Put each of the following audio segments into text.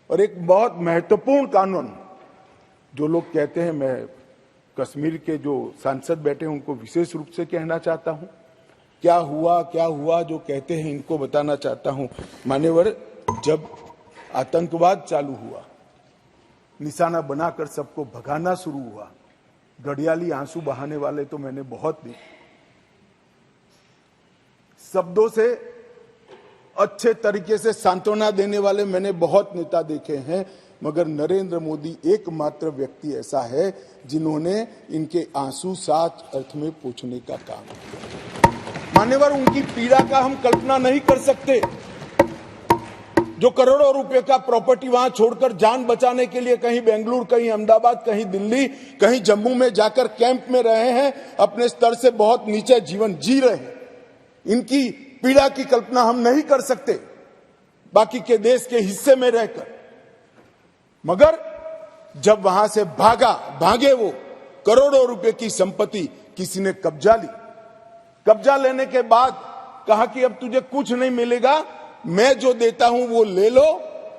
और एक बहुत महत्वपूर्ण कानून, जो लोग कहते हैं, मैं कश्मीर के जो सांसद बैठे हैं उनको विशेष रूप से कहना चाहता हूं, क्या हुआ जो कहते हैं इनको बताना चाहता हूं। मान्यवर, जब आतंकवाद चालू हुआ, निशाना बनाकर सबको भगाना शुरू हुआ, घड़ियाली आंसू बहाने वाले तो मैंने बहुत देखे, शब्दों से अच्छे तरीके से सांत्वना देने वाले मैंने बहुत नेता देखे हैं, मगर नरेंद्र मोदी एकमात्र व्यक्ति ऐसा है जिन्होंने इनके आंसू साच अर्थ में पोंछने का काम किया। मान्यवर, उनकी पीड़ा का हम कल्पना नहीं कर सकते, जो करोड़ों रुपए का प्रॉपर्टी वहां छोड़कर जान बचाने के लिए कहीं बेंगलुरु, कहीं अहमदाबाद, कहीं दिल्ली, कहीं जम्मू में जाकर कैंप में रहे हैं, अपने स्तर से बहुत नीचे जीवन जी रहे हैं। इनकी पीड़ा की कल्पना हम नहीं कर सकते बाकी के देश के हिस्से में रहकर, मगर जब वहां से भागे वो, करोड़ों रुपए की संपत्ति किसी ने कब्जा ली। कब्जा लेने के बाद कहा कि अब तुझे कुछ नहीं मिलेगा, मैं जो देता हूं वो ले लो।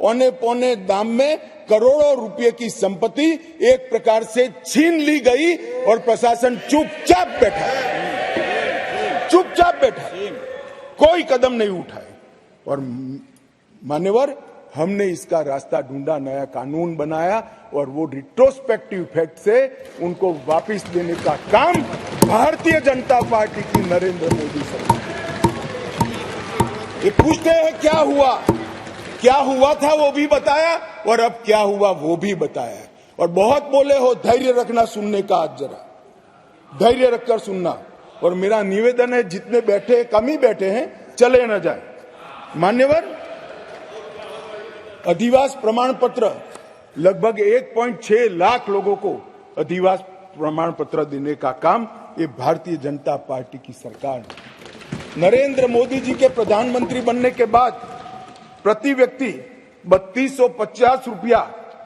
औने पौने दाम में करोड़ों रुपए की संपत्ति एक प्रकार से छीन ली गई और प्रशासन चुपचाप बैठा, कोई कदम नहीं उठाए। और मान्यवर, हमने इसका रास्ता ढूंढा, नया कानून बनाया और वो रिट्रोस्पेक्टिव इफेक्ट से उनको वापस देने का काम भारतीय जनता पार्टी की नरेंद्र मोदी सरकार। ये पूछते हैं क्या हुआ था वो भी बताया और अब क्या हुआ वो भी बताया। और बहुत बोले हो, धैर्य रखना सुनने का, आज जरा धैर्य रखकर सुनना। और मेरा निवेदन है, जितने बैठे कम ही बैठे हैं, चले न जाए। मान्यवर, अधिवास प्रमाण पत्र, लगभग 1.6 लाख लोगों को अधिवास प्रमाण पत्र देने का काम ये भारतीय जनता पार्टी की सरकार ने। नरेंद्र मोदी जी के प्रधानमंत्री बनने के बाद प्रति व्यक्ति 3250 रुपया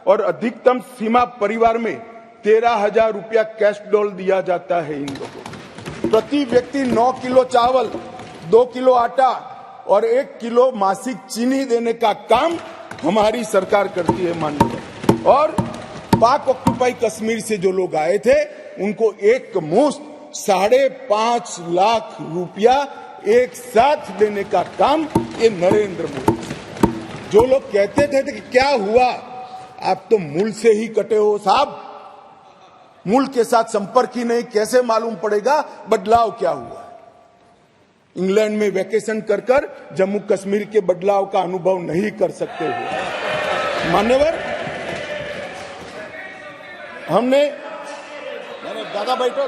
और अधिकतम सीमा परिवार में 13,000 रुपया कैश डॉल दिया जाता है इन लोगों को। प्रति व्यक्ति 9 किलो चावल, 2 किलो आटा और 1 किलो मासिक चीनी देने का काम हमारी सरकार करती है माननीय। और पाक ऑक्युपाई कश्मीर से जो लोग आए थे उनको एक मुश्त 5.5 लाख रुपया एक साथ देने का काम ये नरेंद्र मोदी। जो लोग कहते थे कि क्या हुआ, आप तो मूल से ही कटे हो साहब, मूल के साथ संपर्क ही नहीं, कैसे मालूम पड़ेगा बदलाव क्या हुआ। इंग्लैंड में वैकेशन कर जम्मू कश्मीर के बदलाव का अनुभव नहीं कर सकते हो मान्यवर। हमने दादा बैठो,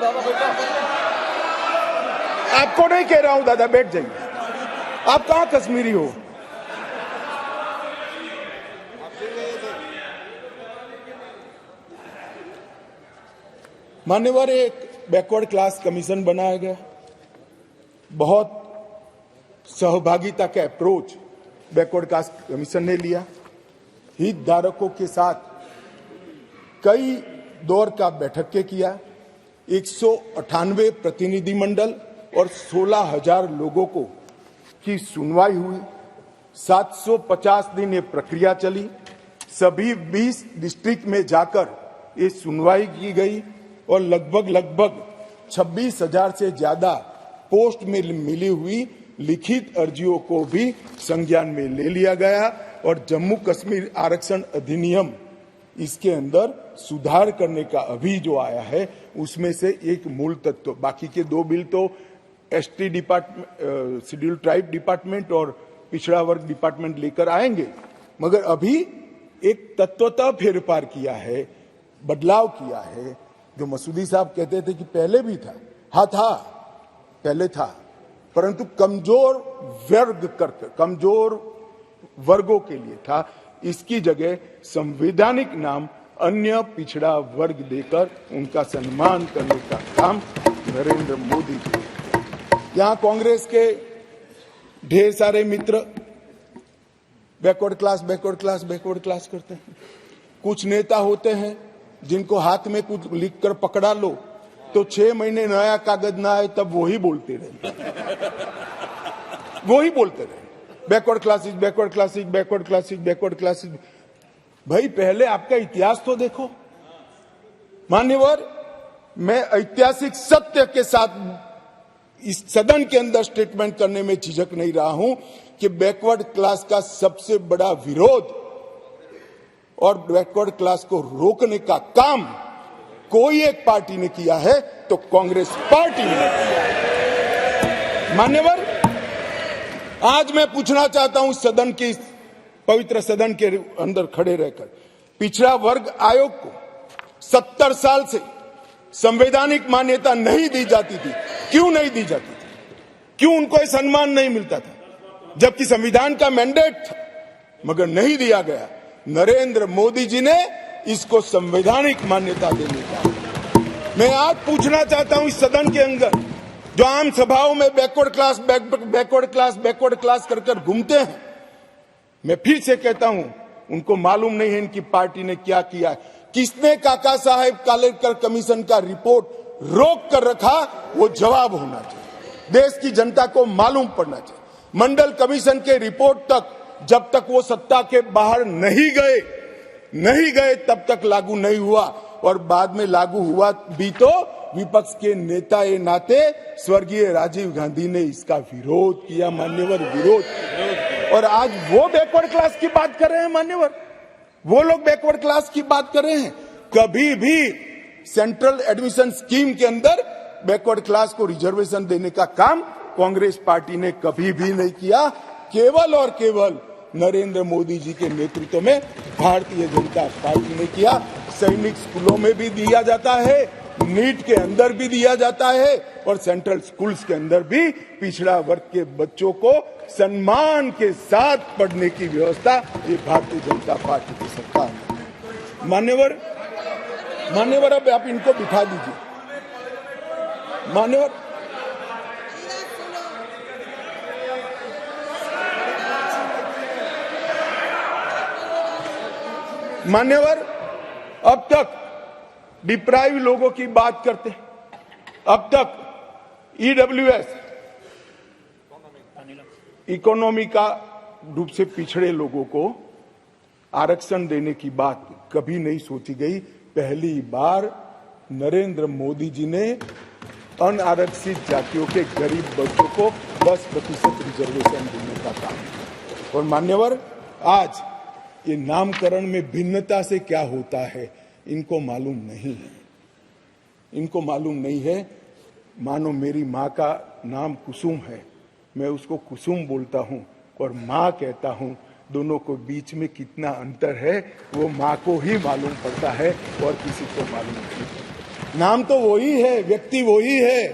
आपको नहीं कह रहा हूं दादा, बैठ जाइए। आप कहां कश्मीरी हो? मान्यवर, एक बैकवर्ड क्लास कमीशन बनाया गया, बहुत सहभागिता का अप्रोच बैकवर्ड क्लास कमीशन ने लिया। हितधारकों के साथ कई दौर का बैठक के किया, 198 प्रतिनिधि मंडल और 16,000 लोगों को की सुनवाई हुई। 750 दिन ये प्रक्रिया चली। सभी 20 डिस्ट्रिक्ट में जाकर ये सुनवाई की गई और लगभग 26,000 से ज्यादा पोस्ट में मिली हुई लिखित अर्जियों को भी संज्ञान में ले लिया गया। और जम्मू कश्मीर आरक्षण अधिनियम, इसके अंदर सुधार करने का अभी जो आया है उसमें से एक मूल तत्व, बाकी के 2 बिल तो ST department, schedule tribe department और पिछड़ा वर्ग डिपार्टमेंट लेकर आएंगे, मगर अभी एक तत्वतः फेरफार किया है, बदलाव किया है। जो मसूदी साहब कहते थे कि पहले भी था, हाँ था, पहले था, परंतु कमजोर वर्गों के लिए था। इसकी जगह संवैधानिक नाम अन्य पिछड़ा वर्ग देकर उनका सम्मान करने का काम नरेंद्र मोदी जी। यहां कांग्रेस के ढेर सारे मित्र बैकवर्ड क्लास करते हैं। कुछ नेता होते हैं जिनको हाथ में कुछ लिखकर पकड़ा लो तो 6 महीने नया कागज ना आए तब वही बोलते रहे बैकवर्ड क्लासेस। भाई पहले आपका इतिहास तो देखो। मान्यवर, मैं ऐतिहासिक सत्य के साथ इस सदन के अंदर स्टेटमेंट करने में झिझक नहीं रहा हूं कि बैकवर्ड क्लास का सबसे बड़ा विरोध और बैकवर्ड क्लास को रोकने का काम कोई एक पार्टी ने किया है तो कांग्रेस पार्टी ने किया है। मान्यवर, आज मैं पूछना चाहता हूं सदन की, पवित्र सदन के अंदर खड़े रहकर, पिछड़ा वर्ग आयोग को 70 साल से संवैधानिक मान्यता नहीं दी जाती थी। क्यों नहीं दी जाती थी? क्यों उनको यह सम्मान नहीं मिलता था, जबकि संविधान का मैंडेट था, मगर नहीं दिया गया। नरेंद्र मोदी जी ने इसको संवैधानिक मान्यता देने का। मैं आज पूछना चाहता हूं इस सदन के अंदर, जो आम सभाओं में बैकवर्ड क्लास कर घूमते हैं, मैं फिर से कहता हूं, उनको मालूम नहीं है इनकी पार्टी ने क्या किया है। किसने काका साहेब कालेकर कमीशन का रिपोर्ट रोक कर रखा, वो जवाब होना चाहिए। देश की जनता को मालूम पड़ना चाहिए। मंडल कमीशन के रिपोर्ट तक जब तक वो सत्ता के बाहर नहीं गए तब तक लागू नहीं हुआ, और बाद में लागू हुआ भी तो विपक्ष के नेता ए नाते स्वर्गीय राजीव गांधी ने इसका विरोध किया। मान्यवर, विरोध। और आज वो बैकवर्ड क्लास की बात कर रहे हैं। मान्यवर, वो लोग बैकवर्ड क्लास की बात कर रहे हैं। कभी भी सेंट्रल एडमिशन स्कीम के अंदर बैकवर्ड क्लास को रिजर्वेशन देने का काम कांग्रेस पार्टी ने कभी भी नहीं किया। केवल और केवल नरेंद्र मोदी जी के नेतृत्व में भारतीय जनता पार्टी ने किया। सैनिक स्कूलों में भी दिया जाता है, नीट के अंदर भी दिया जाता है, और सेंट्रल स्कूल्स के अंदर भी पिछड़ा वर्ग के बच्चों को सम्मान के साथ पढ़ने की व्यवस्था ये भारतीय जनता पार्टी की सरकार ने। मान्यवर, अब आप इनको बिठा दीजिए। मान्यवर, अब तक डिप्राइव लोगों की बात करते हैं। अब तक ईडब्ल्यूएस, इकोनॉमी का रूप से पिछड़े लोगों को आरक्षण देने की बात कभी नहीं सोची गई। पहली बार नरेंद्र मोदी जी ने अनारक्षित जातियों के गरीब बच्चों को 10% रिजर्वेशन देने का काम। और मान्यवर, आज ये नामकरण में भिन्नता से क्या होता है इनको मालूम नहीं है। इनको मालूम नहीं है। मानो मेरी माँ का नाम कुसुम है, मैं उसको कुसुम बोलता हूँ और माँ कहता हूँ। दोनों को बीच में कितना अंतर है वो माँ को ही मालूम पड़ता है और किसी को मालूम नहीं। नाम तो वही है, व्यक्ति वही है,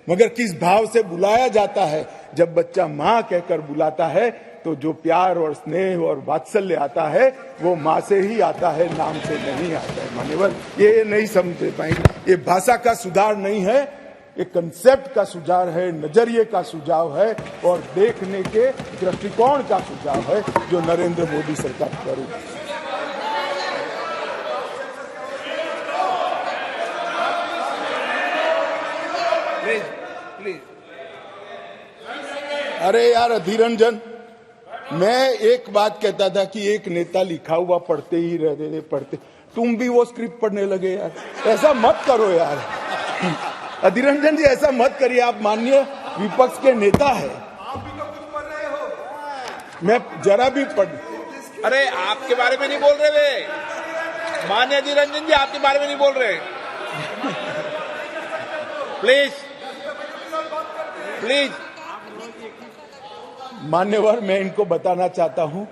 मगर किस भाव से बुलाया जाता है। जब बच्चा माँ कहकर बुलाता है तो जो प्यार और स्नेह और वात्सल्य आता है वो माँ से ही आता है, नाम से नहीं आता है। मान्यवर, ये नहीं समझ पाएंगे। ये भाषा का सुधार नहीं है, एक कंसेप्ट का सुझाव है, नजरिए का सुझाव है और देखने के दृष्टिकोण का सुझाव है जो नरेंद्र मोदी सरकार कर रही है। प्लीज। अरे यार अधीर रंजन, मैं एक बात कहता था कि एक नेता लिखा हुआ पढ़ते ही रहते पढ़ते, तुम भी वो स्क्रिप्ट पढ़ने लगे यार। ऐसा मत करो यार अधीर रंजन जी, ऐसा मत करिए। आप माननीय विपक्ष के नेता है, आप भी तो कुछ पढ़ रहे हो। मैं जरा भी पढ़, अरे आपके बारे में नहीं बोल रहे वे, माननीय अधीर रंजन जी आपके बारे में नहीं बोल रहे। प्लीज। मान्यवर, मैं इनको बताना चाहता हूं,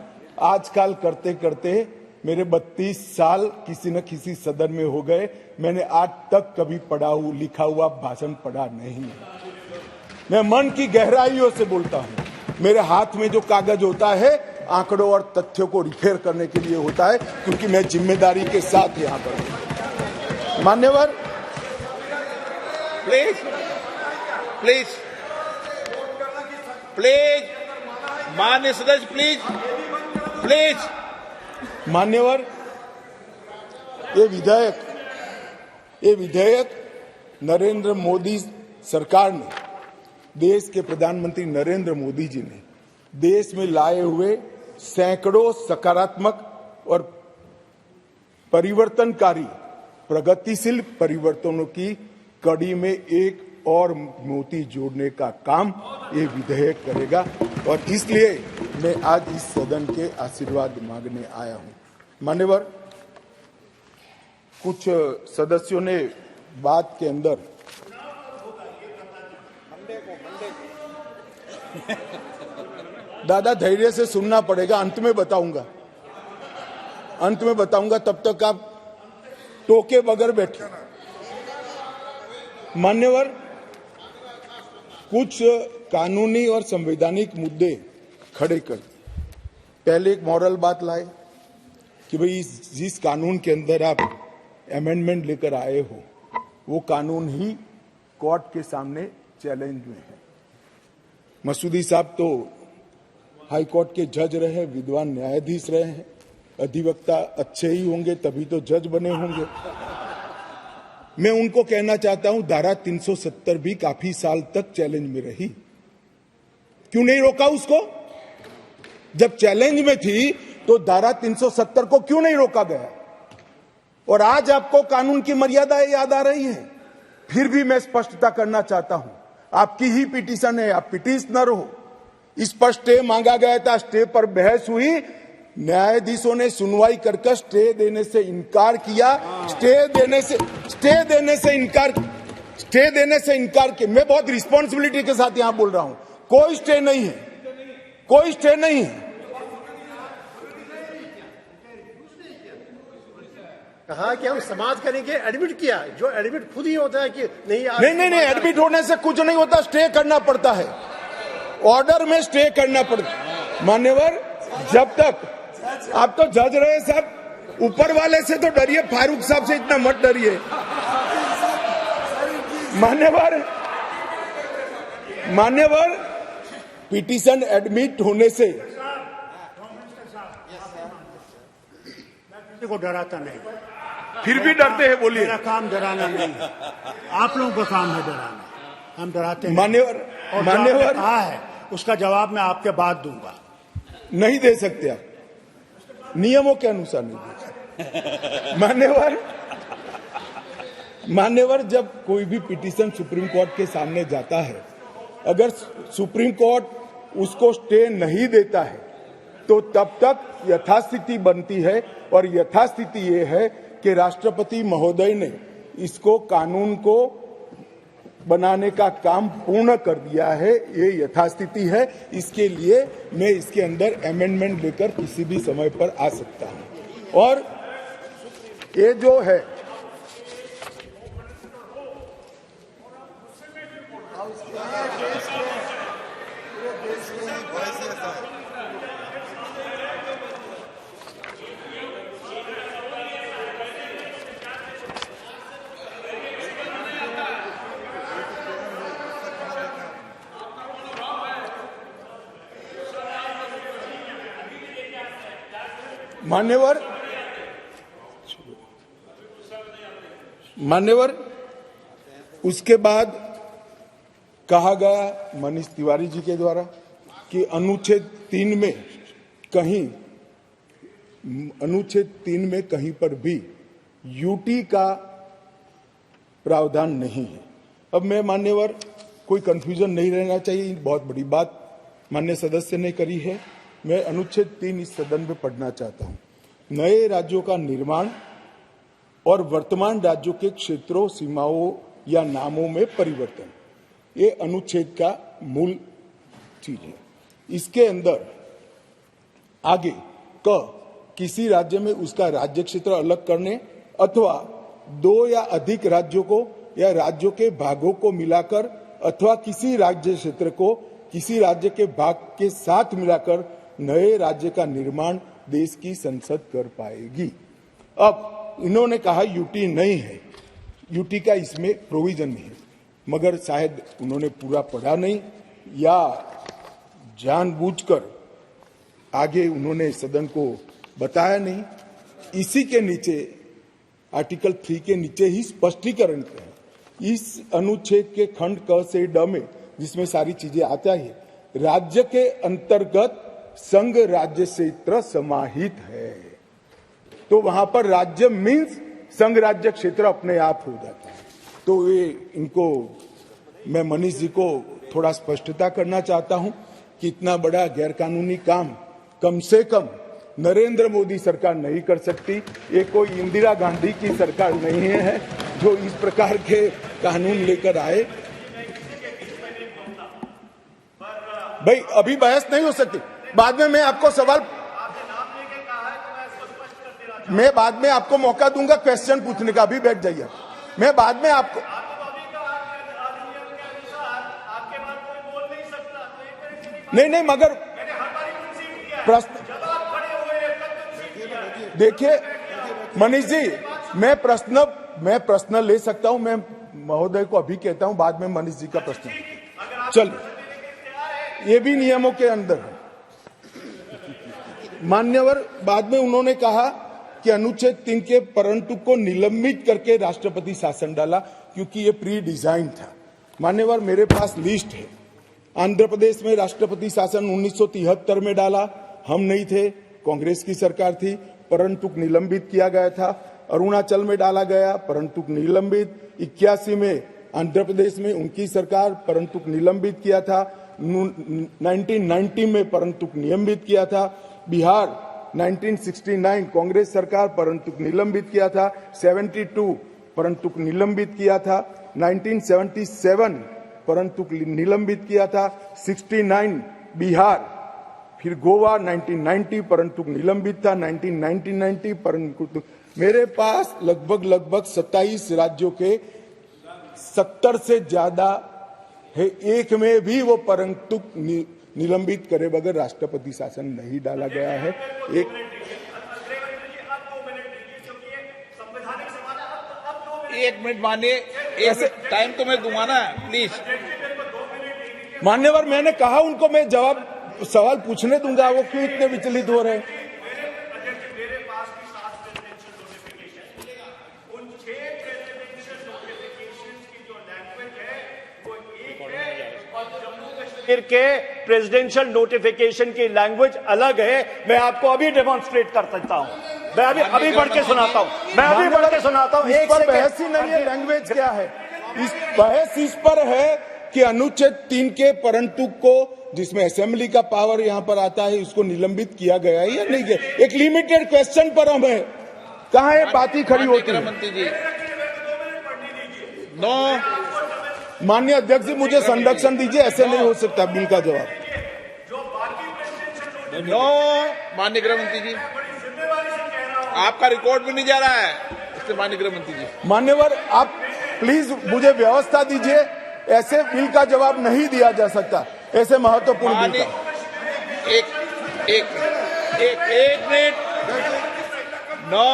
आजकल करते करते मेरे 32 साल किसी न किसी सदन में हो गए। मैंने आज तक कभी लिखा हुआ भाषण पढ़ा नहीं। मैं मन की गहराइयों से बोलता हूं। मेरे हाथ में जो कागज होता है आंकड़ों और तथ्यों को रिपेयर करने के लिए होता है, क्योंकि मैं जिम्मेदारी के साथ यहां पर हूं। मान्यवर, प्लीज माननीय सदस्य, प्लीज। मान्यवर, ये विधेयक नरेंद्र मोदी सरकार ने, देश के प्रधानमंत्री नरेंद्र मोदी जी ने देश में लाए हुए सैकड़ों सकारात्मक और परिवर्तनकारी प्रगतिशील परिवर्तनों की कड़ी में एक और मोती जोड़ने का काम ये विधेयक करेगा और इसलिए मैं आज इस सदन के आशीर्वाद मांगने आया हूं। मान्यवर, कुछ सदस्यों ने बात के अंदर दादा धैर्य से सुनना पड़ेगा, अंत में बताऊंगा, तब तक आप टोके बगैर बैठे। मान्यवर, कुछ कानूनी और संवैधानिक मुद्दे खड़े कर पहले एक मॉरल बात लाए कि भाई जिस कानून के अंदर आप अमेंडमेंट लेकर आए हो वो कानून ही कोर्ट के सामने चैलेंज में है। मसूदी साहब तो हाई कोर्ट के जज रहे, विद्वान न्यायाधीश रहे हैं, अधिवक्ता अच्छे ही होंगे तभी तो जज बने होंगे। मैं उनको कहना चाहता हूं धारा 370 भी काफी साल तक चैलेंज में रही, क्यों नहीं रोका उसको? जब चैलेंज में थी तो धारा 370 को क्यों नहीं रोका गया? और आज आपको कानून की मर्यादाएं याद आ रही है। फिर भी मैं स्पष्टता करना चाहता हूं, आपकी ही पिटीशन है, आप पिटीशनर हो। इस पर स्टे मांगा गया था, स्टे पर बहस हुई, न्यायाधीशों ने सुनवाई कर स्टे देने से इनकार किया। स्टे देने से इनकार किया। मैं बहुत रिस्पॉन्सिबिलिटी के साथ यहां बोल रहा हूं, कोई स्टे नहीं है। कहा कि हम समाप्त करेंगे, एडमिट किया, जो एडमिट खुद ही होता है कि नहीं, एडमिट होने से कुछ नहीं होता, स्टे करना पड़ता है, ऑर्डर में स्टे करना पड़ता है। मान्यवर, जब तक आप तो जज रहे साहब, ऊपर वाले से तो डरिए, फारूक साहब से इतना मत डरिए। मान्यवर, पिटीशन एडमिट होने से को डराता नहीं, फिर भी डरते हैं, बोलिए। मेरा काम डराना नहीं है, आप लोगों का काम है डराना, हम डराते हैं। मान्यवर, कहा है उसका जवाब मैं आपके बाद दूंगा। नहीं दे सकते आप, नियमों के अनुसार नहीं दे सकते। मान्यवर, जब कोई भी पिटीशन सुप्रीम कोर्ट के सामने जाता है, अगर सुप्रीम कोर्ट उसको स्टे नहीं देता है तो तब तक यथास्थिति बनती है, और यथास्थिति ये है कि राष्ट्रपति महोदय ने इसको कानून को बनाने का काम पूर्ण कर दिया है। ये यथास्थिति है। इसके लिए मैं इसके अंदर अमेंडमेंट लेकर किसी भी समय पर आ सकता हूं। और ये जो है मान्यवर, उसके बाद कहा गया मनीष तिवारी जी के द्वारा कि अनुच्छेद 3 में कहीं पर भी यूटी का प्रावधान नहीं है। अब मैं मान्यवर, कोई कंफ्यूजन नहीं रहना चाहिए, बहुत बड़ी बात माननीय सदस्य ने करी है। मैं अनुच्छेद 3 इस सदन में पढ़ना चाहता हूं। नए राज्यों का निर्माण और वर्तमान राज्यों के क्षेत्रों, सीमाओं या नामों में परिवर्तन, ये अनुच्छेद का मूल चीज है। इसके अंदर आगे किसी राज्य में उसका राज्य क्षेत्र अलग करने अथवा 2 या अधिक राज्यों को या राज्यों के भागों को मिलाकर अथवा किसी राज्य क्षेत्र को किसी राज्य के भाग के साथ मिलाकर नए राज्य का निर्माण देश की संसद कर पाएगी। अब इन्होंने कहा यूटी नहीं है, यूटी का इसमें प्रोविजन नहीं है, मगर शायद उन्होंने पूरा पढ़ा नहीं या जानबूझकर आगे उन्होंने सदन को बताया नहीं। इसी के नीचे आर्टिकल 3 के नीचे ही स्पष्टीकरण किया है। इस अनुच्छेद के खंड क से ड में, जिसमें सारी चीजें आता है, राज्य के अंतर्गत संघ राज्य क्षेत्र समाहित है। तो वहां पर राज्य मीन्स संघ राज्य क्षेत्र अपने आप हो जाता है। तो ये इनको मैं मनीष जी को थोड़ा स्पष्टता करना चाहता हूं कि इतना बड़ा गैरकानूनी काम कम से कम नरेंद्र मोदी सरकार नहीं कर सकती। ये कोई इंदिरा गांधी की सरकार नहीं है जो इस प्रकार के कानून लेकर आए। भाई अभी बहस नहीं हो सकती, बाद में मैं आपको सवाल, मैं बाद में आपको मौका दूंगा क्वेश्चन पूछने का, अभी बैठ जाइए। मैं बाद में आपको, नहीं मगर प्रश्न देखिए मनीष जी, मैं प्रश्न ले सकता हूं। मैं महोदय को अभी कहता हूं, बाद में मनीष जी का प्रश्न। चलिए, ये भी नियमों के अंदर है। मान्यवर, बाद में उन्होंने कहा कि अनुच्छेद 3 के परंतु को निलंबित करके राष्ट्रपति शासन डाला क्योंकि ये प्री डिजाइन था। मान्यवर, मेरे पास लिस्ट है। आंध्र प्रदेश में राष्ट्रपति शासन 1973 में डाला, हम नहीं थे, कांग्रेस की सरकार थी, परंतु निलंबित किया गया था। अरुणाचल में डाला गया, परंतु निलंबित। 81 में आंध्र प्रदेश में उनकी सरकार, परंतु निलंबित किया था। 1990 में परंतु निलंबित किया था। बिहार 1969 कांग्रेस सरकार, परंतु निलंबित किया था। 72 परंतु निलंबित किया था। 1977 परंतु निलंबित किया था। 69 बिहार, फिर गोवा 1990 परंतु निलंबित था। 1990 परंतु मेरे पास लगभग 27 राज्यों के 70 से ज्यादा है, एक में भी वो परंतु निलंबित करे बगैर राष्ट्रपति शासन नहीं डाला गया है। एक मिनट मानिए, ऐसे टाइम तो मैं दूंगा ना, प्लीज। मान्यवर, मैंने कहा उनको मैं जवाब सवाल पूछने दूंगा, वो क्यों इतने विचलित हो रहे हैं? के प्रेसिडेंशियल नोटिफिकेशन की लैंग्वेज अलग है। मैं आपको अभी डेमोन्स्ट्रेट कर सकता हूं, मैं अभी बढ़ के सुनाता हूं, मैं अभी बढ़ के सुनाता हूं। इस पर बहस ही नहीं है, लैंग्वेज क्या है? इस बहस इस पर है कि अनुच्छेद 3 के परंतु को, जिसमें असेंबली का पावर यहां पर आता है, उसको निलंबित किया गया है या नहीं किया? एक लिमिटेड क्वेश्चन पर हम है, कहां है बात ही खड़ी होती है? मंत्री जी, नो। माननीय अध्यक्ष जी, मुझे संरक्षण दीजिए, ऐसे नहीं हो सकता बिल का जवाब। नो, माननीय गृह मंत्री जी, आपका रिकॉर्ड भी नहीं जा रहा है, इसलिए माननीय गृह मंत्री जी। मान्यवर, आप प्लीज मुझे व्यवस्था दीजिए, ऐसे बिल का जवाब नहीं दिया जा सकता, ऐसे महत्वपूर्ण बिल का। एक मिनट। नो,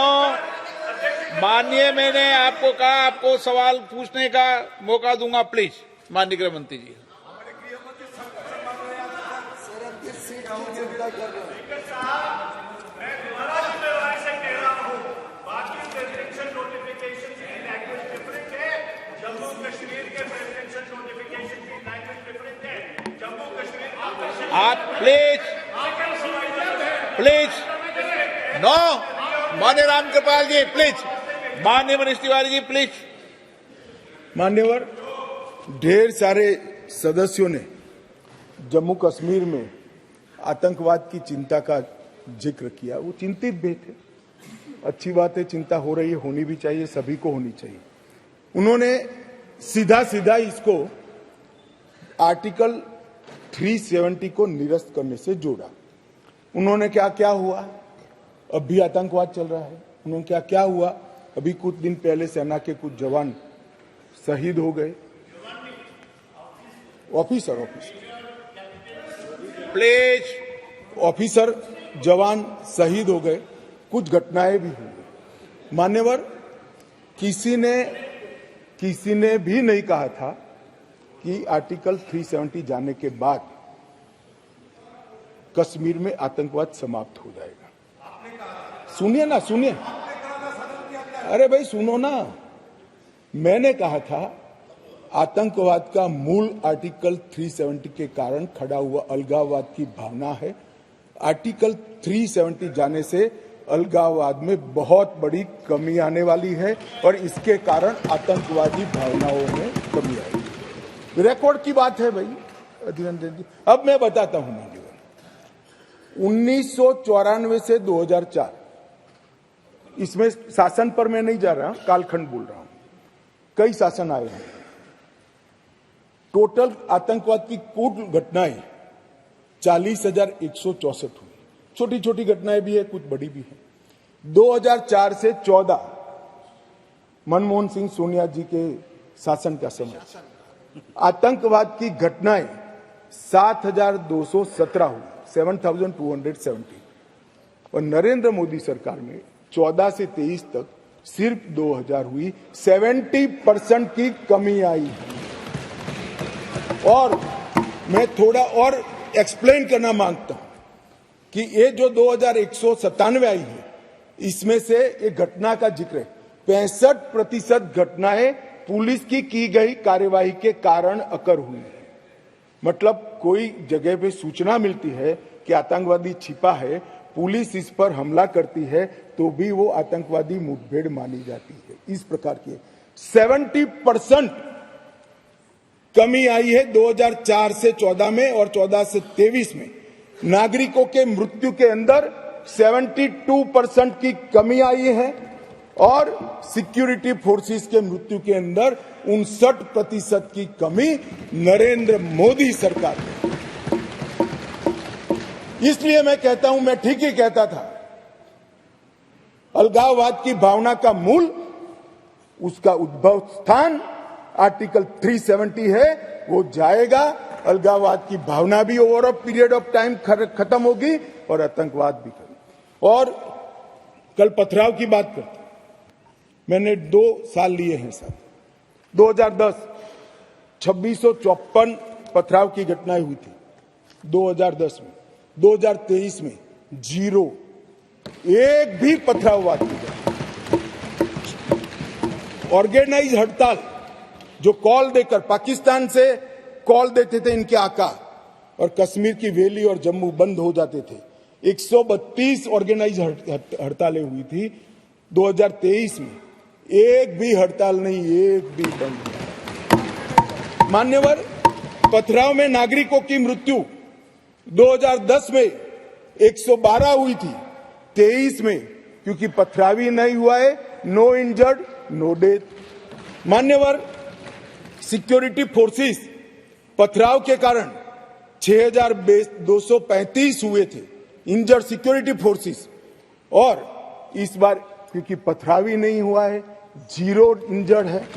माननीय, मैंने आपको कहा आपको सवाल पूछने का मौका दूंगा, प्लीज। माननीय गृह मंत्री जी। आप प्लीज नो। माननीय राम कृपाल जी प्लीज, माननीय मनीष तिवारी जी प्लीज। मान्यवर, ढेर सारे सदस्यों ने जम्मू कश्मीर में आतंकवाद की चिंता का जिक्र किया, वो चिंतित भी थे। अच्छी बात है, चिंता हो रही है, होनी भी चाहिए, सभी को होनी चाहिए। उन्होंने सीधा इसको आर्टिकल 370 को निरस्त करने से जोड़ा। उन्होंने क्या हुआ, अब भी आतंकवाद चल रहा है। उन्होंने क्या हुआ, अभी कुछ दिन पहले सेना के कुछ जवान शहीद हो गए। ऑफिसर प्लीज, ऑफिसर जवान शहीद हो गए, कुछ घटनाएं भी हुई। मान्यवर, किसी ने भी नहीं कहा था कि आर्टिकल 370 जाने के बाद कश्मीर में आतंकवाद समाप्त हो जाएगा। सुनिए ना, सुनिए, अरे भाई सुनो ना, मैंने कहा था आतंकवाद का मूल आर्टिकल 370 के कारण खड़ा हुआ अलगाववाद की भावना है। आर्टिकल 370 जाने से अलगाववाद में बहुत बड़ी कमी आने वाली है और इसके कारण आतंकवादी भावनाओं में कमी आएगी। रिकॉर्ड की बात है भाई अभिनंदन जी। अब मैं बताता हूं मान्यवर, 1994 से 2004, इसमें शासन पर मैं नहीं जा रहा, कालखंड बोल रहा हूं, कई शासन आए हैं। टोटल आतंकवाद की कुल घटनाएं 40,164 हुई। छोटी छोटी घटनाएं भी है, कुछ बड़ी भी है। 2004 से 14 मनमोहन सिंह सोनिया जी के शासन का समय आतंकवाद की घटनाएं 7,217 हुई, 7,270, और नरेंद्र मोदी सरकार में 14 से 23 तक सिर्फ 2,000 हुई। 70% की कमी आई है। और मैं थोड़ा और एक्सप्लेन करना मांगता हूं कि ये जो 2,197 आई है, इसमें से एक घटना का जिक्र है। 65% घटनाएं पुलिस की गई कार्यवाही के कारण अकर हुई है। मतलब कोई जगह पे सूचना मिलती है कि आतंकवादी छिपा है, पुलिस इस पर हमला करती है तो भी वो आतंकवादी मुठभेड़ मानी जाती है। इस प्रकार की 70% कमी आई है 2004 से 14 में, और 14 से 23 में नागरिकों के मृत्यु के अंदर 72% की कमी आई है, और सिक्योरिटी फोर्सेस के मृत्यु के अंदर 59% की कमी नरेंद्र मोदी सरकार में। इसलिए मैं कहता हूं, मैं ठीक ही कहता था, अलगाववाद की भावना का मूल, उसका उद्भव स्थान आर्टिकल 370 है, वो जाएगा। अलगाववाद की भावना भी over a period of time खत्म होगी और आतंकवाद भी खत्म। और कल पथराव की बात करते, मैंने 2 साल लिए हैं साहब। 2010 2654 पथराव की घटनाएं हुई थी 2010 में। 2023 में 0, एक भी पथराववाद की घटना। ऑर्गेनाइज हड़ताल, जो कॉल देकर पाकिस्तान से कॉल देते थे इनके आका, और कश्मीर की वैली और जम्मू बंद हो जाते थे। 132 ऑर्गेनाइज हड़तालें हुई थी 2023 में, एक भी हड़ताल नहीं, एक भी बंद नहीं। मान्यवर, पथराव में नागरिकों की मृत्यु 2010 में 112 हुई थी, 23 में क्योंकि पथरावी नहीं हुआ है, नो इंजर्ड नो डेथ। मान्यवर, सिक्योरिटी फोर्सेस पथराव के कारण 6,235 हुए थे इंजर्ड सिक्योरिटी फोर्सेस, और इस बार क्योंकि पथरावी नहीं हुआ है, 0 इंजर्ड है।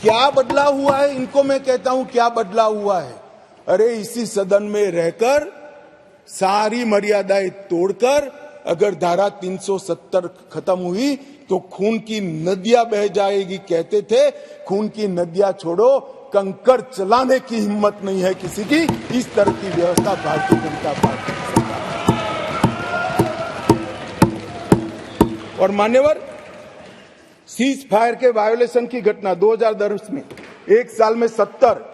क्या बदला हुआ है? इनको मैं कहता हूं क्या बदला हुआ है? अरे इसी सदन में रहकर सारी मर्यादाएं तोड़कर अगर धारा 370 खत्म हुई तो खून की नदियां बह जाएगी कहते थे। खून की नदियां छोड़ो, कंकड़ चलाने की हिम्मत नहीं है किसी की। इस तरह की व्यवस्था भारतीय जनता पार्टी की सरकार। और मान्यवर, सीज फायर के वायोलेशन की घटना 2010 में 1 साल में 70,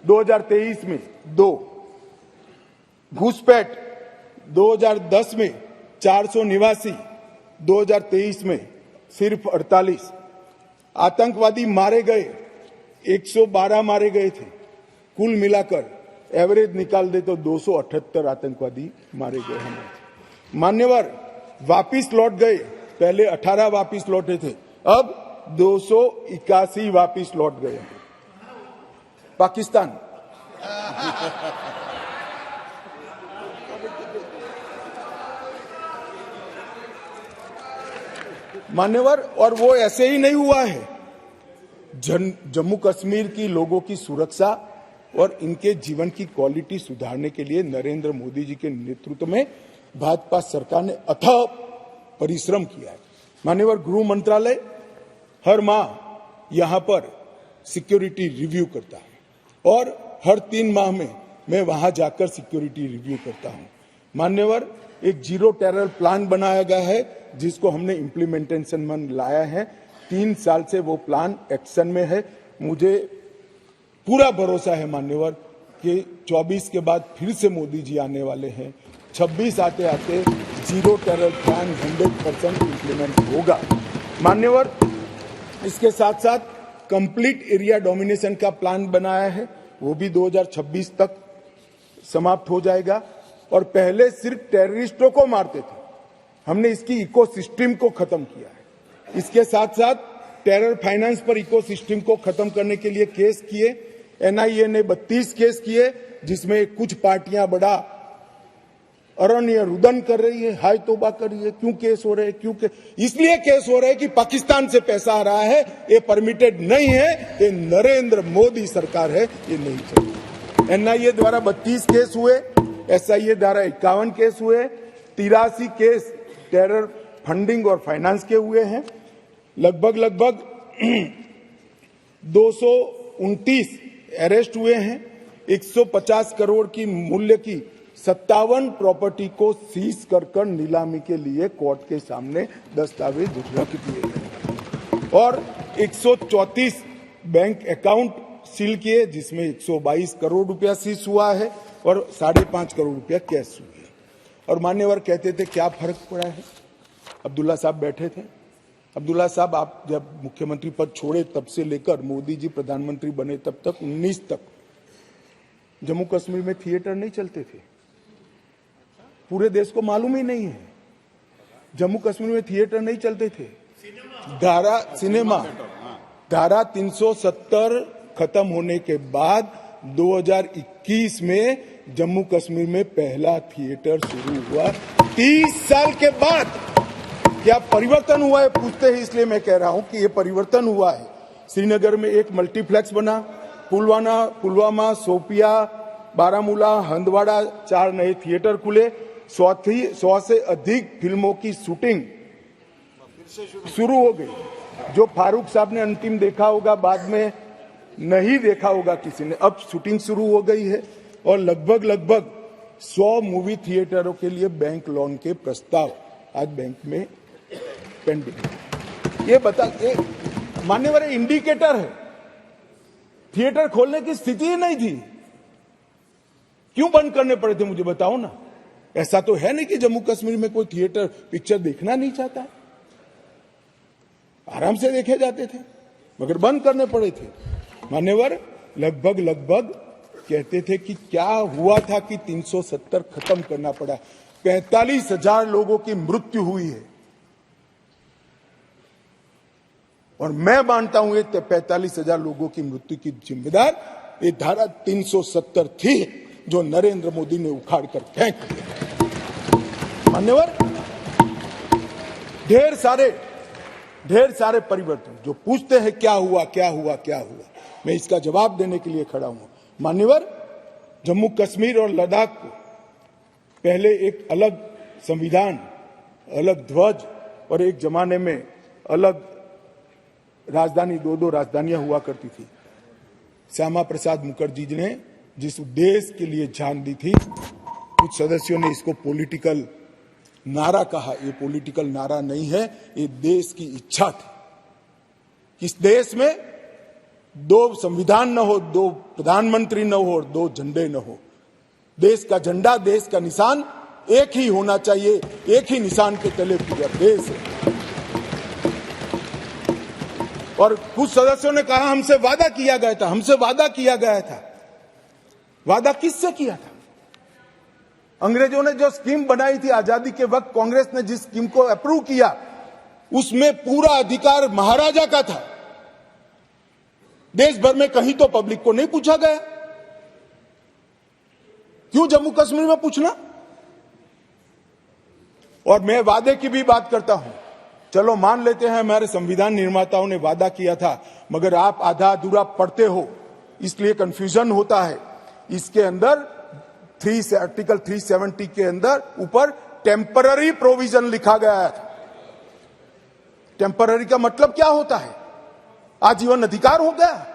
2023 में 2। घुसपैठ 2010 में 489, 2023 में सिर्फ 48। आतंकवादी मारे गए 112 मारे गए थे, कुल मिलाकर एवरेज निकाल दे तो 278 आतंकवादी मारे गए हमारे। मान्यवर, वापिस लौट गए, पहले 18 वापिस लौटे थे, अब 281 वापिस लौट गए। पाकिस्तान मान्यवर, और वो ऐसे ही नहीं हुआ है। जम्मू कश्मीर की लोगों की सुरक्षा और इनके जीवन की क्वालिटी सुधारने के लिए नरेंद्र मोदी जी के नेतृत्व में भाजपा सरकार ने अथक परिश्रम किया है। मान्यवर, गृह मंत्रालय हर माह यहां पर सिक्योरिटी रिव्यू करता है और हर 3 माह में मैं वहां जाकर सिक्योरिटी रिव्यू करता हूं। मान्यवर, एक 0 टेरर प्लान बनाया गया है जिसको हमने इम्प्लीमेंटेशन में लाया है। 3 साल से वो प्लान एक्शन में है। मुझे पूरा भरोसा है मान्यवर कि 24 के बाद फिर से मोदी जी आने वाले हैं। 26 आते आते जीरो टेरर प्लान 100% इम्प्लीमेंट होगा। मान्यवर, इसके साथ साथ कंप्लीट एरिया डोमिनेशन का प्लान बनाया है, वो भी 2026 तक समाप्त हो जाएगा। और पहले सिर्फ टेररिस्टों को मारते थे, हमने इसकी इकोसिस्टम को खत्म किया है। इसके साथ साथ टेरर फाइनेंस पर इकोसिस्टम को खत्म करने के लिए केस किए। एनआईए ने 32 केस किए, जिसमें कुछ पार्टियां बड़ा अरण्य रुदन कर रही है, हाय तौबा कर रही है। क्यों केस हो रहे हैं? क्यों इसलिए केस हो रहे हैं कि पाकिस्तान से पैसा आ रहा है, ये परमिटेड नहीं है, ये नरेंद्र मोदी सरकार है, ये नहीं चाहिए। एनआईए द्वारा 32 केस हुए, एसआईए द्वारा 51 केस हुए, 83 केस टेरर फंडिंग और फाइनेंस के हुए हैं। लगभग 229 अरेस्ट हुए हैं। 150 करोड़ की मूल्य की 57 प्रॉपर्टी को सीज कर नीलामी के लिए कोर्ट के सामने दस्तावेज रख दिए गए और 134 बैंक अकाउंट सील किए, जिसमें 122 करोड़ रुपया सीज हुआ है और 5.5 करोड़ रुपया कैश हुई है। और मान्यवर कहते थे क्या फर्क पड़ा है? अब्दुल्ला साहब बैठे थे। अब्दुल्ला साहब, आप जब मुख्यमंत्री पद छोड़े तब से लेकर मोदी जी प्रधानमंत्री बने तब तक 19 तक जम्मू कश्मीर में थिएटर नहीं चलते थे। पूरे देश को मालूम ही नहीं है, जम्मू कश्मीर में थिएटर नहीं चलते थे। धारा 370 खत्म होने के बाद 2021 में जम्मू कश्मीर में पहला थिएटर शुरू हुआ। 30 साल के बाद क्या परिवर्तन हुआ है पूछते हैं, इसलिए मैं कह रहा हूं कि यह परिवर्तन हुआ है। श्रीनगर में एक मल्टीप्लेक्स बना, पुलवामा, शोपिया, बारामूला, हंदवाड़ा 4 नए थिएटर खुले। 100 से अधिक फिल्मों की शूटिंग शुरू हो गई। जो फारूक साहब ने अंतिम देखा होगा, बाद में नहीं देखा होगा किसी ने, अब शूटिंग शुरू हो गई है। और लगभग 100 मूवी थिएटरों के लिए बैंक लोन के प्रस्ताव आज बैंक में पेंडिंग। ये मान्यवर इंडिकेटर है, थिएटर खोलने की स्थिति ही नहीं थी। क्यों बंद करने पड़े थे मुझे बताओ ना। ऐसा तो है नहीं कि जम्मू कश्मीर में कोई थिएटर पिक्चर देखना नहीं चाहता, आराम से देखे जाते थे, मगर बंद करने पड़े थे। मान्यवर, लगभग कहते थे कि क्या हुआ था कि 370 खत्म करना पड़ा। 45,000 लोगों की मृत्यु हुई है और मैं मानता हूं ये 45,000 लोगों की मृत्यु की जिम्मेदार ये धारा 370 थी, जो नरेंद्र मोदी ने उखाड़ कर फेंक दिया। मान्यवर, ढेर सारे परिवर्तन जो पूछते हैं क्या हुआ, मैं इसका जवाब देने के लिए खड़ा हूं। मान्यवर, जम्मू कश्मीर और लद्दाख को पहले एक अलग संविधान, अलग ध्वज और एक जमाने में अलग राजधानी, 2 राजधानियां हुआ करती थी। श्यामा प्रसाद मुखर्जी जी ने जिस उद्देश्य के लिए जान दी थी, कुछ सदस्यों ने इसको पॉलिटिकल नारा कहा। ये पॉलिटिकल नारा नहीं है, ये देश की इच्छा थी। इस देश में 2 संविधान न हो, 2 प्रधानमंत्री न हो और 2 झंडे न हो। देश का झंडा, देश का निशान एक ही होना चाहिए, एक ही निशान के तले पूरा देश है। और कुछ सदस्यों ने कहा हमसे वादा किया गया था। वादा किससे किया था? अंग्रेजों ने जो स्कीम बनाई थी आजादी के वक्त, कांग्रेस ने जिस स्कीम को अप्रूव किया, उसमें पूरा अधिकार महाराजा का था। देश भर में कहीं तो पब्लिक को नहीं पूछा गया। क्यों जम्मू कश्मीर में पूछना? और मैं वादे की भी बात करता हूं। चलो मान लेते हैं हमारे संविधान निर्माताओं ने वादा किया था, मगर आप आधा अधूरा पढ़ते हो, इसलिए कंफ्यूजन होता है। इसके अंदर आर्टिकल 370 के अंदर ऊपर टेम्पररी प्रोविजन लिखा गया है। टेम्पररी का मतलब क्या होता है? आजीवन अधिकार हो गया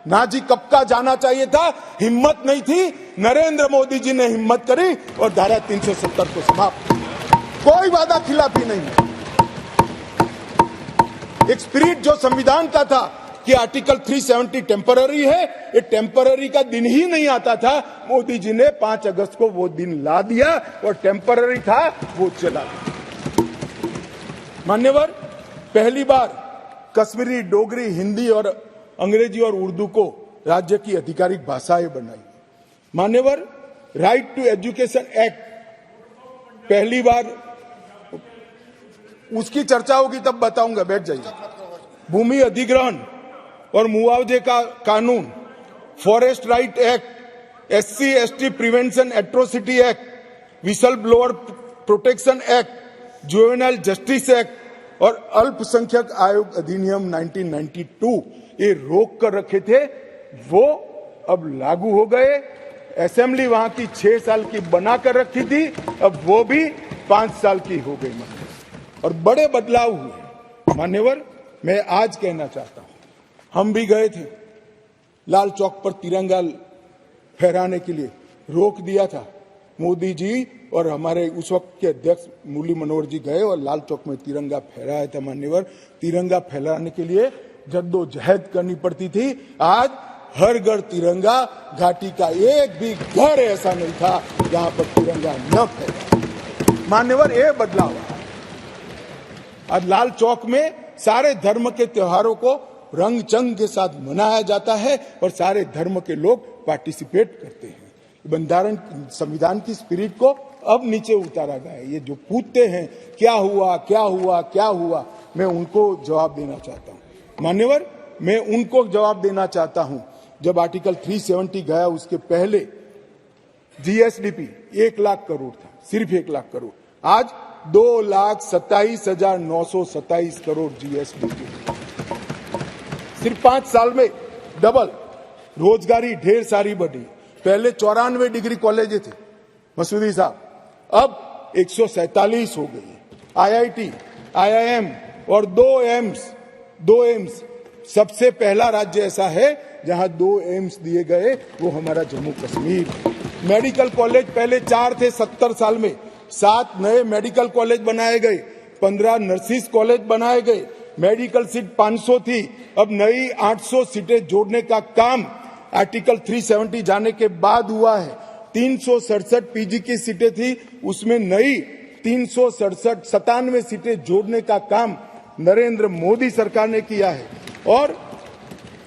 ना जी। कब का जाना चाहिए था, हिम्मत नहीं थी, नरेंद्र मोदी जी ने हिम्मत करी और धारा 370 को समाप्त। कोई वादा खिलाफी नहीं है। एक स्पिरिट जो संविधान का था कि आर्टिकल 370 टेम्पररी है, ये टेम्पररी का दिन ही नहीं आता था। मोदी जी ने 5 अगस्त को वो दिन ला दिया और टेम्पररी था वो चला गया। मान्यवर, पहली बार कश्मीरी, डोगरी, हिंदी और अंग्रेजी और उर्दू को राज्य की आधिकारिक भाषाएं बनाई। मान्यवर, राइट टू एजुकेशन एक्ट पहली बार, उसकी चर्चा होगी तब बताऊंगा, बैठ जाइए। भूमि अधिग्रहण और मुआवजे का कानून, forest right act, SC ST prevention atrocity act, whistle blower protection act, juvenile justice act और अल्पसंख्यक आयोग अधिनियम 1992 ये रोक कर रखे थे, वो अब लागू हो गए। असेंबली वहां की 6 साल की बनाकर रखी थी, अब वो भी 5 साल की हो गई और बड़े बदलाव हुए। मान्यवर, मैं आज कहना चाहता हूं, हम भी गए थे लाल चौक पर तिरंगा फहराने के लिए, रोक दिया था मोदी जी और हमारे उस वक्त के अध्यक्ष मुरली मनोहर जी गए और लाल चौक में तिरंगा फहराया था। मान्यवर, तिरंगा फहराने के लिए जद्दोजहद करनी पड़ती थी। आज हर घर तिरंगा, घाटी का एक भी घर ऐसा नहीं था जहां पर तिरंगा न फहरा। मान्यवर, ये बदलाव है। आज लाल चौक में सारे धर्म के त्योहारों को रंग चंग के साथ मनाया जाता है और सारे धर्म के लोग पार्टिसिपेट करते हैं। बंधारण, संविधान की स्पिरिट को अब नीचे उतारा गया है। ये जो पूछते हैं क्या हुआ क्या हुआ क्या हुआ, मैं उनको जवाब देना चाहता हूं। मान्यवर, मैं उनको जवाब देना चाहता हूं, जब आर्टिकल 370 गया उसके पहले GSDP 1 लाख करोड़ था, सिर्फ 1 लाख करोड़। आज 2,27,927 करोड़ GSDP, सिर्फ 5 साल में डबल। रोजगारी ढेर सारी बढ़ी। पहले 94 डिग्री कॉलेज थे मसूदी साहब, अब 147 हो गई। IIT, IIM और 2 एम्स। सबसे पहला राज्य ऐसा है जहां 2 एम्स दिए गए, वो हमारा जम्मू कश्मीर। मेडिकल कॉलेज पहले 4 थे 70 साल में, 7 नए मेडिकल कॉलेज बनाए गए, 15 नर्सिस कॉलेज बनाए गए। मेडिकल सीट 500 थी, अब नई 800 सीटें जोड़ने का काम आर्टिकल 370 जाने के बाद हुआ है। 367 PG की सीटें थी, उसमें नई 397 सीटें जोड़ने का काम नरेंद्र मोदी सरकार ने किया है। और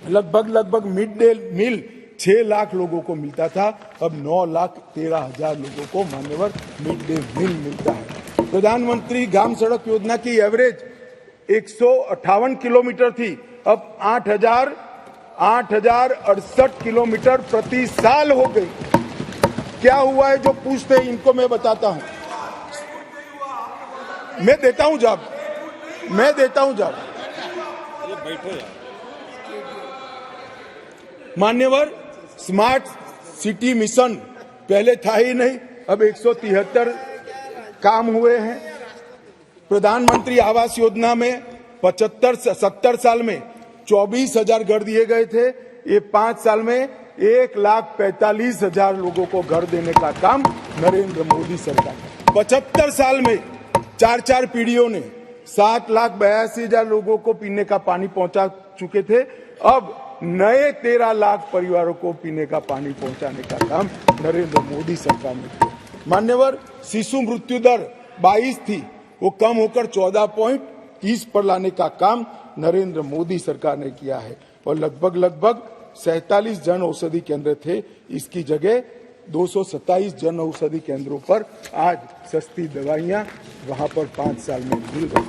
लगभग मिड डे मील 6 लाख लोगों को मिलता था, अब 9,13,000 लोगों को मान्यवर मिड डे मील मिलता है। प्रधानमंत्री ग्राम सड़क योजना की एवरेज 158 किलोमीटर थी, अब 8,068 किलोमीटर प्रति साल हो गई। क्या हुआ है जो पूछते हैं, इनको मैं बताता हूं। मैं देता हूं जवाब। मान्यवर, स्मार्ट सिटी मिशन पहले था ही नहीं, अब 173 काम हुए हैं। प्रधानमंत्री आवास योजना में 70 साल में 24,000 घर दिए गए थे, ये 5 साल में 1,45,000 लोगों को घर देने का काम नरेंद्र मोदी सरकार। 75 साल में 4 पीढ़ियों ने 7,82,000 लोगों को पीने का पानी पहुंचा चुके थे, अब नए 13 लाख परिवारों को पीने का पानी पहुंचाने का काम नरेंद्र मोदी सरकार ने किया। मान्यवर, शिशु मृत्यु दर 22 थी, वो कम होकर 14.30 पर लाने का काम नरेंद्र मोदी सरकार ने किया है। और लगभग 47 जन औषधि केंद्र थे, इसकी जगह 227 जन औषधि केंद्रों पर आज सस्ती दवाइयां वहां पर 5 साल में मिल गई।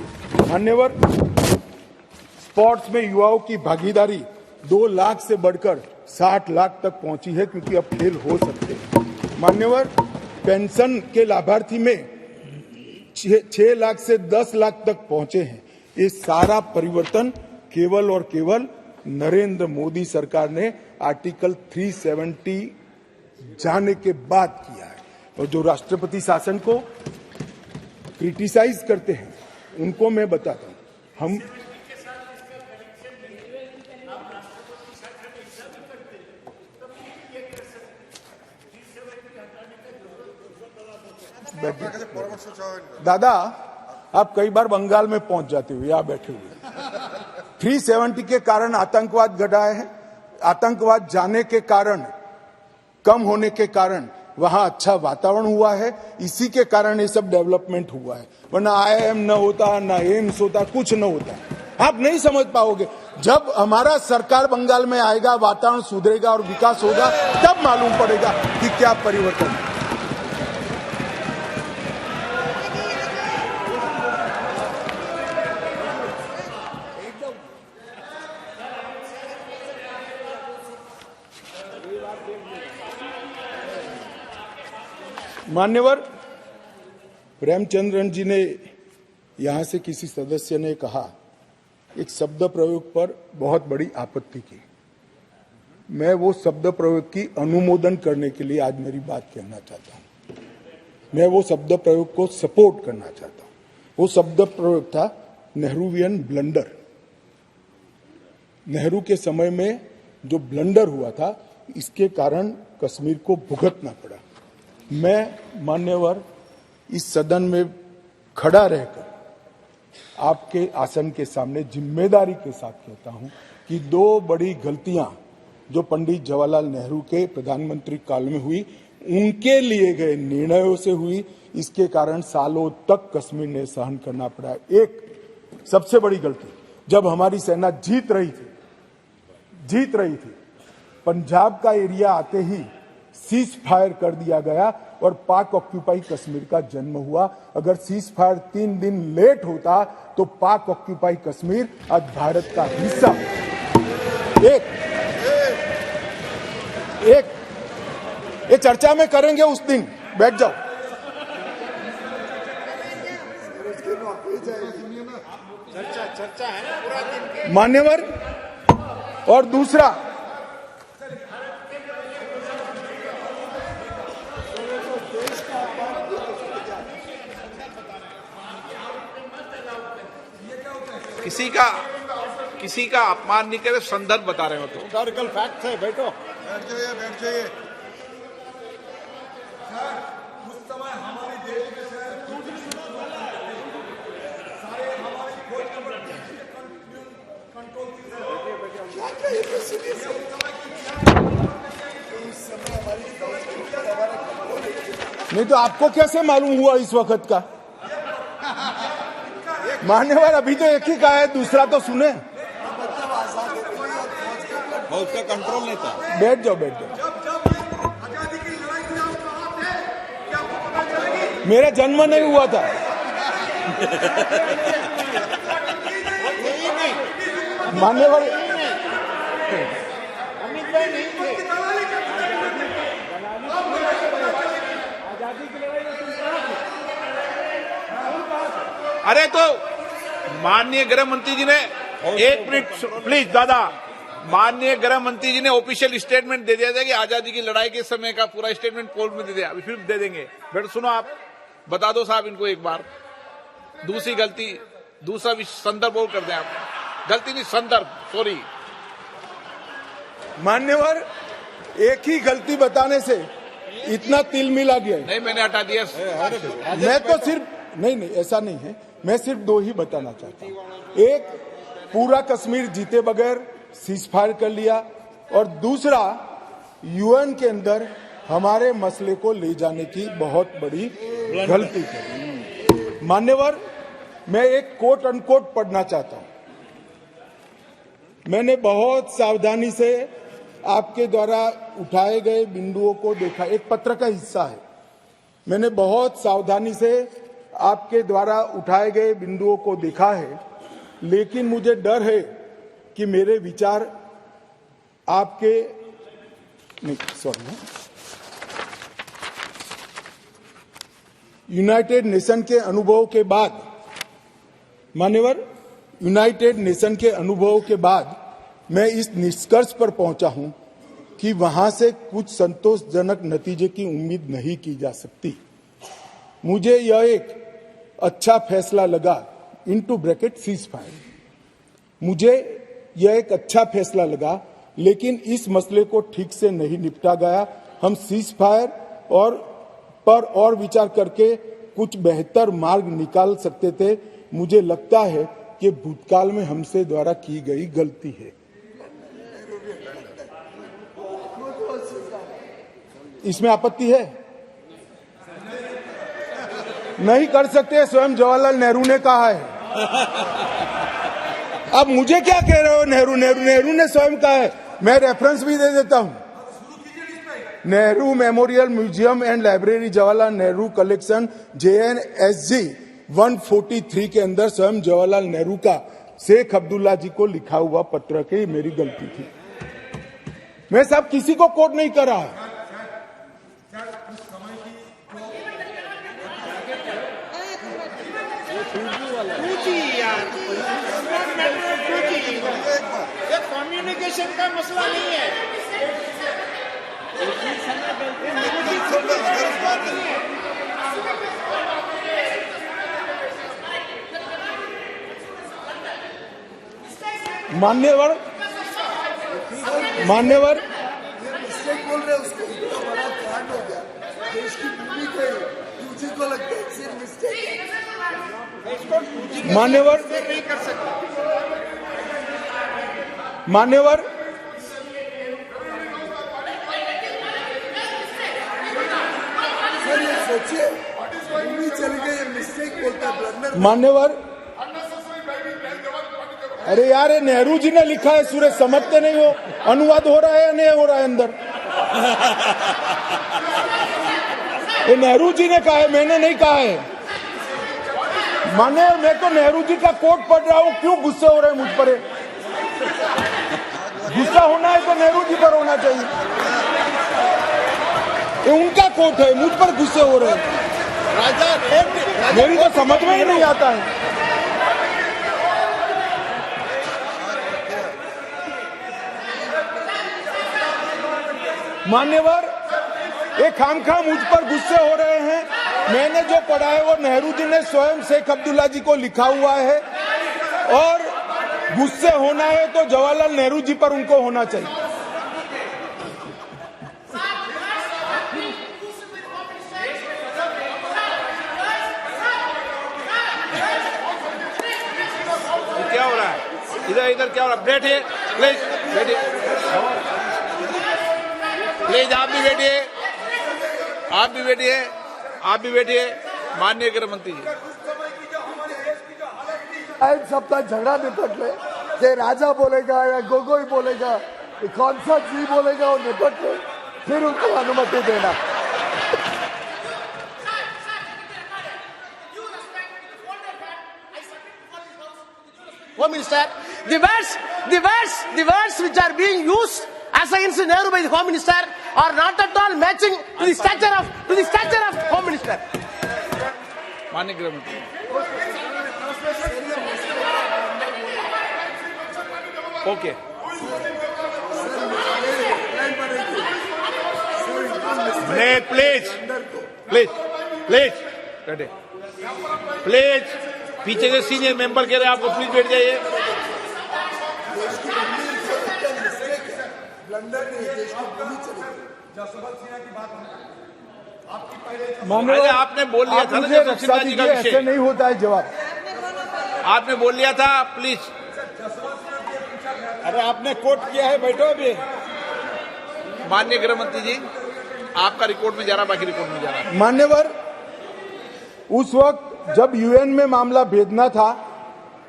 मान्यवर, स्पोर्ट्स में युवाओं की भागीदारी 2 लाख से बढ़कर 60 लाख तक पहुंची है, क्योंकि अब खेल हो सकते हैं। मान्यवर, पेंशन के लाभार्थी में 6 लाख से 10 लाख तक पहुंचे हैं। ये सारा परिवर्तन केवल और केवल नरेंद्र मोदी सरकार ने आर्टिकल 370 जाने के बाद किया है। और जो राष्ट्रपति शासन को क्रिटिसाइज करते हैं, उनको मैं बताता हूं, हम दादा, आप कई बार बंगाल में पहुंच जाते हो, यहां बैठे हुए। 370 के कारण आतंकवाद घटा है। आतंकवाद जाने के कारण, कम होने के कारण वहां अच्छा वातावरण हुआ है। इसी के कारण ये सब डेवलपमेंट हुआ है, वरना IIM न होता, ना एम्स होता, कुछ न होता। आप नहीं समझ पाओगे। जब हमारा सरकार बंगाल में आएगा, वातावरण सुधरेगा और विकास होगा, तब मालूम पड़ेगा कि क्या परिवर्तन है। मान्यवर प्रेमचंद्रन जी ने यहां से किसी सदस्य ने कहा, एक शब्द प्रयोग पर बहुत बड़ी आपत्ति की। मैं वो शब्द प्रयोग की अनुमोदन करने के लिए आज मेरी बात कहना चाहता हूं। मैं वो शब्द प्रयोग को सपोर्ट करना चाहता हूं। वो शब्द प्रयोग था नेहरूवियन ब्लंडर। नेहरू के समय में जो ब्लंडर हुआ था, इसके कारण कश्मीर को भुगतना पड़ा। मैं मान्यवर इस सदन में खड़ा रहकर आपके आसन के सामने जिम्मेदारी के साथ कहता हूं कि दो बड़ी गलतियां जो पंडित जवाहरलाल नेहरू के प्रधानमंत्री काल में हुई, उनके लिए गए निर्णयों से हुई। इसके कारण सालों तक कश्मीर ने सहन करना पड़ा। एक सबसे बड़ी गलती, जब हमारी सेना जीत रही थी, पंजाब का एरिया आते ही सीज फायर कर दिया गया और पाक ऑक्यूपाई कश्मीर का जन्म हुआ। अगर सीज फायर 3 दिन लेट होता तो पाक ऑक्यूपाई कश्मीर आज भारत का हिस्सा। ये चर्चा में करेंगे उस दिन, बैठ जाओ। चर्चा है ना पूरा दिन। मान्यवर, और दूसरा, किसी का अपमान नहीं करे, संदर्भ बता रहे हो तो हिस्टोरिकल फैक्ट है। बैठो, बैठ जाइए। उस समय हमारी देश में नहीं तो आपको कैसे मालूम हुआ इस वक्त का? मान्यवर, अभी तो एक ही का है, दूसरा तो सुने। उसका कंट्रोल नहीं था। बैठ जाओ। मेरा जन्म नहीं हुआ था। मान्यवर, अरे तो माननीय गृह मंत्री जी ने, एक मिनट प्लीज दादा, माननीय गृह मंत्री जी ने ऑफिशियल स्टेटमेंट दे दिया था कि आजादी की लड़ाई के समय का पूरा स्टेटमेंट कोर्ट में दे दिया। अभी फिर दे देंगे। बेटा सुनो, आप बता दो साहब इनको एक बार। दूसरी गलती, दूसरा संदर्भ और कर दें आप। गलती नहीं, संदर्भ, सॉरी। मान्यवर, एक ही गलती बताने से इतना तिल मिला गया। नहीं, मैंने हटा दिया। मैं तो सिर्फ नहीं, ऐसा नहीं है। मैं सिर्फ 2 ही बताना चाहता हूं। एक, पूरा कश्मीर जीते बगैर सीज फायर कर लिया, और दूसरा, UN के अंदर हमारे मसले को ले जाने की बहुत बड़ी गलती की। मान्यवर, मैं एक कोट अनकोट पढ़ना चाहता हूं। मैंने बहुत सावधानी से आपके द्वारा उठाए गए बिंदुओं को देखा। एक पत्र का हिस्सा है। मैंने बहुत सावधानी से आपके द्वारा उठाए गए बिंदुओं को देखा है, लेकिन मुझे डर है कि मेरे विचार आपके नहीं, सॉरी, यूनाइटेड नेशन के अनुभव के बाद, मान्यवर, यूनाइटेड नेशन के अनुभव के बाद मैं इस निष्कर्ष पर पहुंचा हूं कि वहां से कुछ संतोषजनक नतीजे की उम्मीद नहीं की जा सकती। मुझे यह एक अच्छा फैसला लगा, इनटू ब्रैकेट सीज फायर। मुझे यह एक अच्छा फैसला लगा, लेकिन इस मसले को ठीक से नहीं निपटा गया। हम सीज फायर और विचार करके कुछ बेहतर मार्ग निकाल सकते थे। मुझे लगता है कि भूतकाल में हमसे द्वारा की गई गलती है। इसमें आपत्ति है? नहीं कर सकते, स्वयं जवाहरलाल नेहरू ने कहा है। अब मुझे क्या कह रहे हो? नेहरू ने स्वयं कहा है। मैं रेफरेंस भी दे देता हूं। Nehru memorial museum and library, Jawaharlal Nehru collection, JNSG 143 के अंदर स्वयं जवाहरलाल नेहरू का शेख अब्दुल्ला जी को लिखा हुआ पत्र के मेरी गलती थी। मैं साहब किसी को कोट नहीं कर रहा। कम्युनिकेशन का मसला नहीं है। मान्यवर बोल रहे उसको बड़ा कांड हो गया, देश की भूमि पे मुझे को लगता है सिर्फ मिस्टेक। मान्यवर सर ये सोचिए, भूमि चली गई, मिस्टेक बोलता है, ब्लंडर। मान्यवर, अरे यार, ये नेहरू जी ने लिखा है, सूरज समझते नहीं हो? अनुवाद हो रहा है या नहीं हो रहा है अंदर? ये नेहरू जी ने कहा है, मैंने नहीं कहा है। माने मैं तो नेहरू जी का कोट पढ़ रहा हूं, क्यों गुस्से हो रहे हैं मुझ पर? गुस्सा होना है तो नेहरू जी पर होना चाहिए। ये उनका कोट है, मुझ पर गुस्से हो रहे हैं। मेरी तो समझ में ही नहीं आता है। मान्यवर, एक खामखा मुझ पर गुस्से हो रहे हैं। मैंने जो पढ़ा है वो नेहरू जी ने स्वयं शेख अब्दुल्ला जी को लिखा हुआ है, और गुस्से होना है तो जवाहरलाल नेहरू जी पर उनको होना चाहिए। क्या हो रहा है इधर क्या हो रहा है? बैठिए प्लीज, बैठिए प्लीज, आप भी बैठिए। माननीय गृह मंत्री जी, एक सप्ताह झगड़ा निपट ले, कि राजा बोलेगा या गोगोई बोलेगा, कौन सा जी बोलेगा वो निपट ले, फिर उनको अनुमति देना। Home Minister, the words which are being used as against Nehru by the Home Minister are not at all matching to the stature of Home Minister. माननीय गृह मंत्री, ओके, प्लीज बैठे, प्लीज। पीछे के सीनियर मेंबर कह रहे हैं आपको, प्लीज बैठ जाइए। आपने बोल लिया था ना, जब रक्षा जी का विषय ऐसे नहीं होता है जवाब। आपने बोल लिया था, प्लीज। अरे आपने कोट किया है, बैठो अभी। माननीय गृह मंत्री जी, आपका रिकॉर्ड में जा रहा, बाकी रिकॉर्ड में जा रहा। मान्यवर, उस वक्त जब यूएन में मामला भेजना था,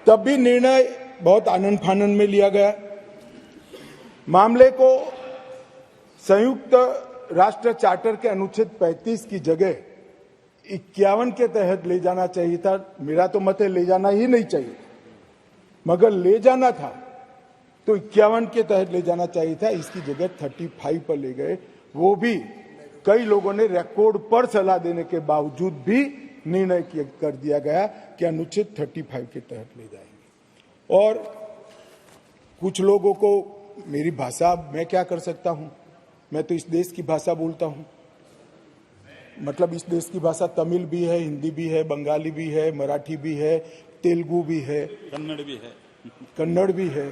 तब भी निर्णय बहुत आनन फानन में लिया गया। मामले को संयुक्त राष्ट्र चार्टर के अनुच्छेद 35 की जगह 51 के तहत ले जाना चाहिए था। मेरा तो मत है ले जाना ही नहीं चाहिए, मगर ले जाना था तो 51 के तहत ले जाना चाहिए था। इसकी जगह 35 पर ले गए। वो भी कई लोगों ने रिकॉर्ड पर सलाह देने के बावजूद भी निर्णय कर दिया गया कि अनुच्छेद 35 के तहत ले जाएंगे। और कुछ लोगों को मेरी भाषा, मैं क्या कर सकता हूं? मैं तो इस देश की भाषा बोलता हूं। मतलब इस देश की भाषा तमिल भी है, हिंदी भी है, बंगाली भी है, मराठी भी है, तेलुगु भी है, कन्नड़ भी है,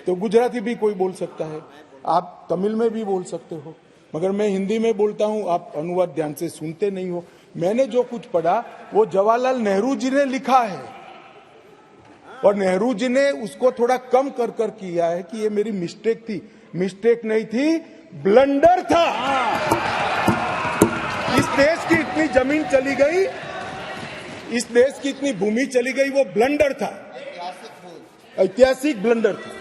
तो गुजराती भी कोई बोल सकता है। आप तमिल में भी बोल सकते हो, मगर मैं हिंदी में बोलता हूं। आप अनुवाद ध्यान से सुनते नहीं हो। मैंने जो कुछ पढ़ा वो जवाहरलाल नेहरू जी ने लिखा है, और नेहरू जी ने उसको थोड़ा कम कर कर किया है कि ये मेरी मिस्टेक थी। मिस्टेक नहीं थी, ब्लंडर था। इस देश की इतनी जमीन चली गई, इस देश की इतनी भूमि चली गई, वो ब्लंडर था, ऐतिहासिक ब्लंडर था।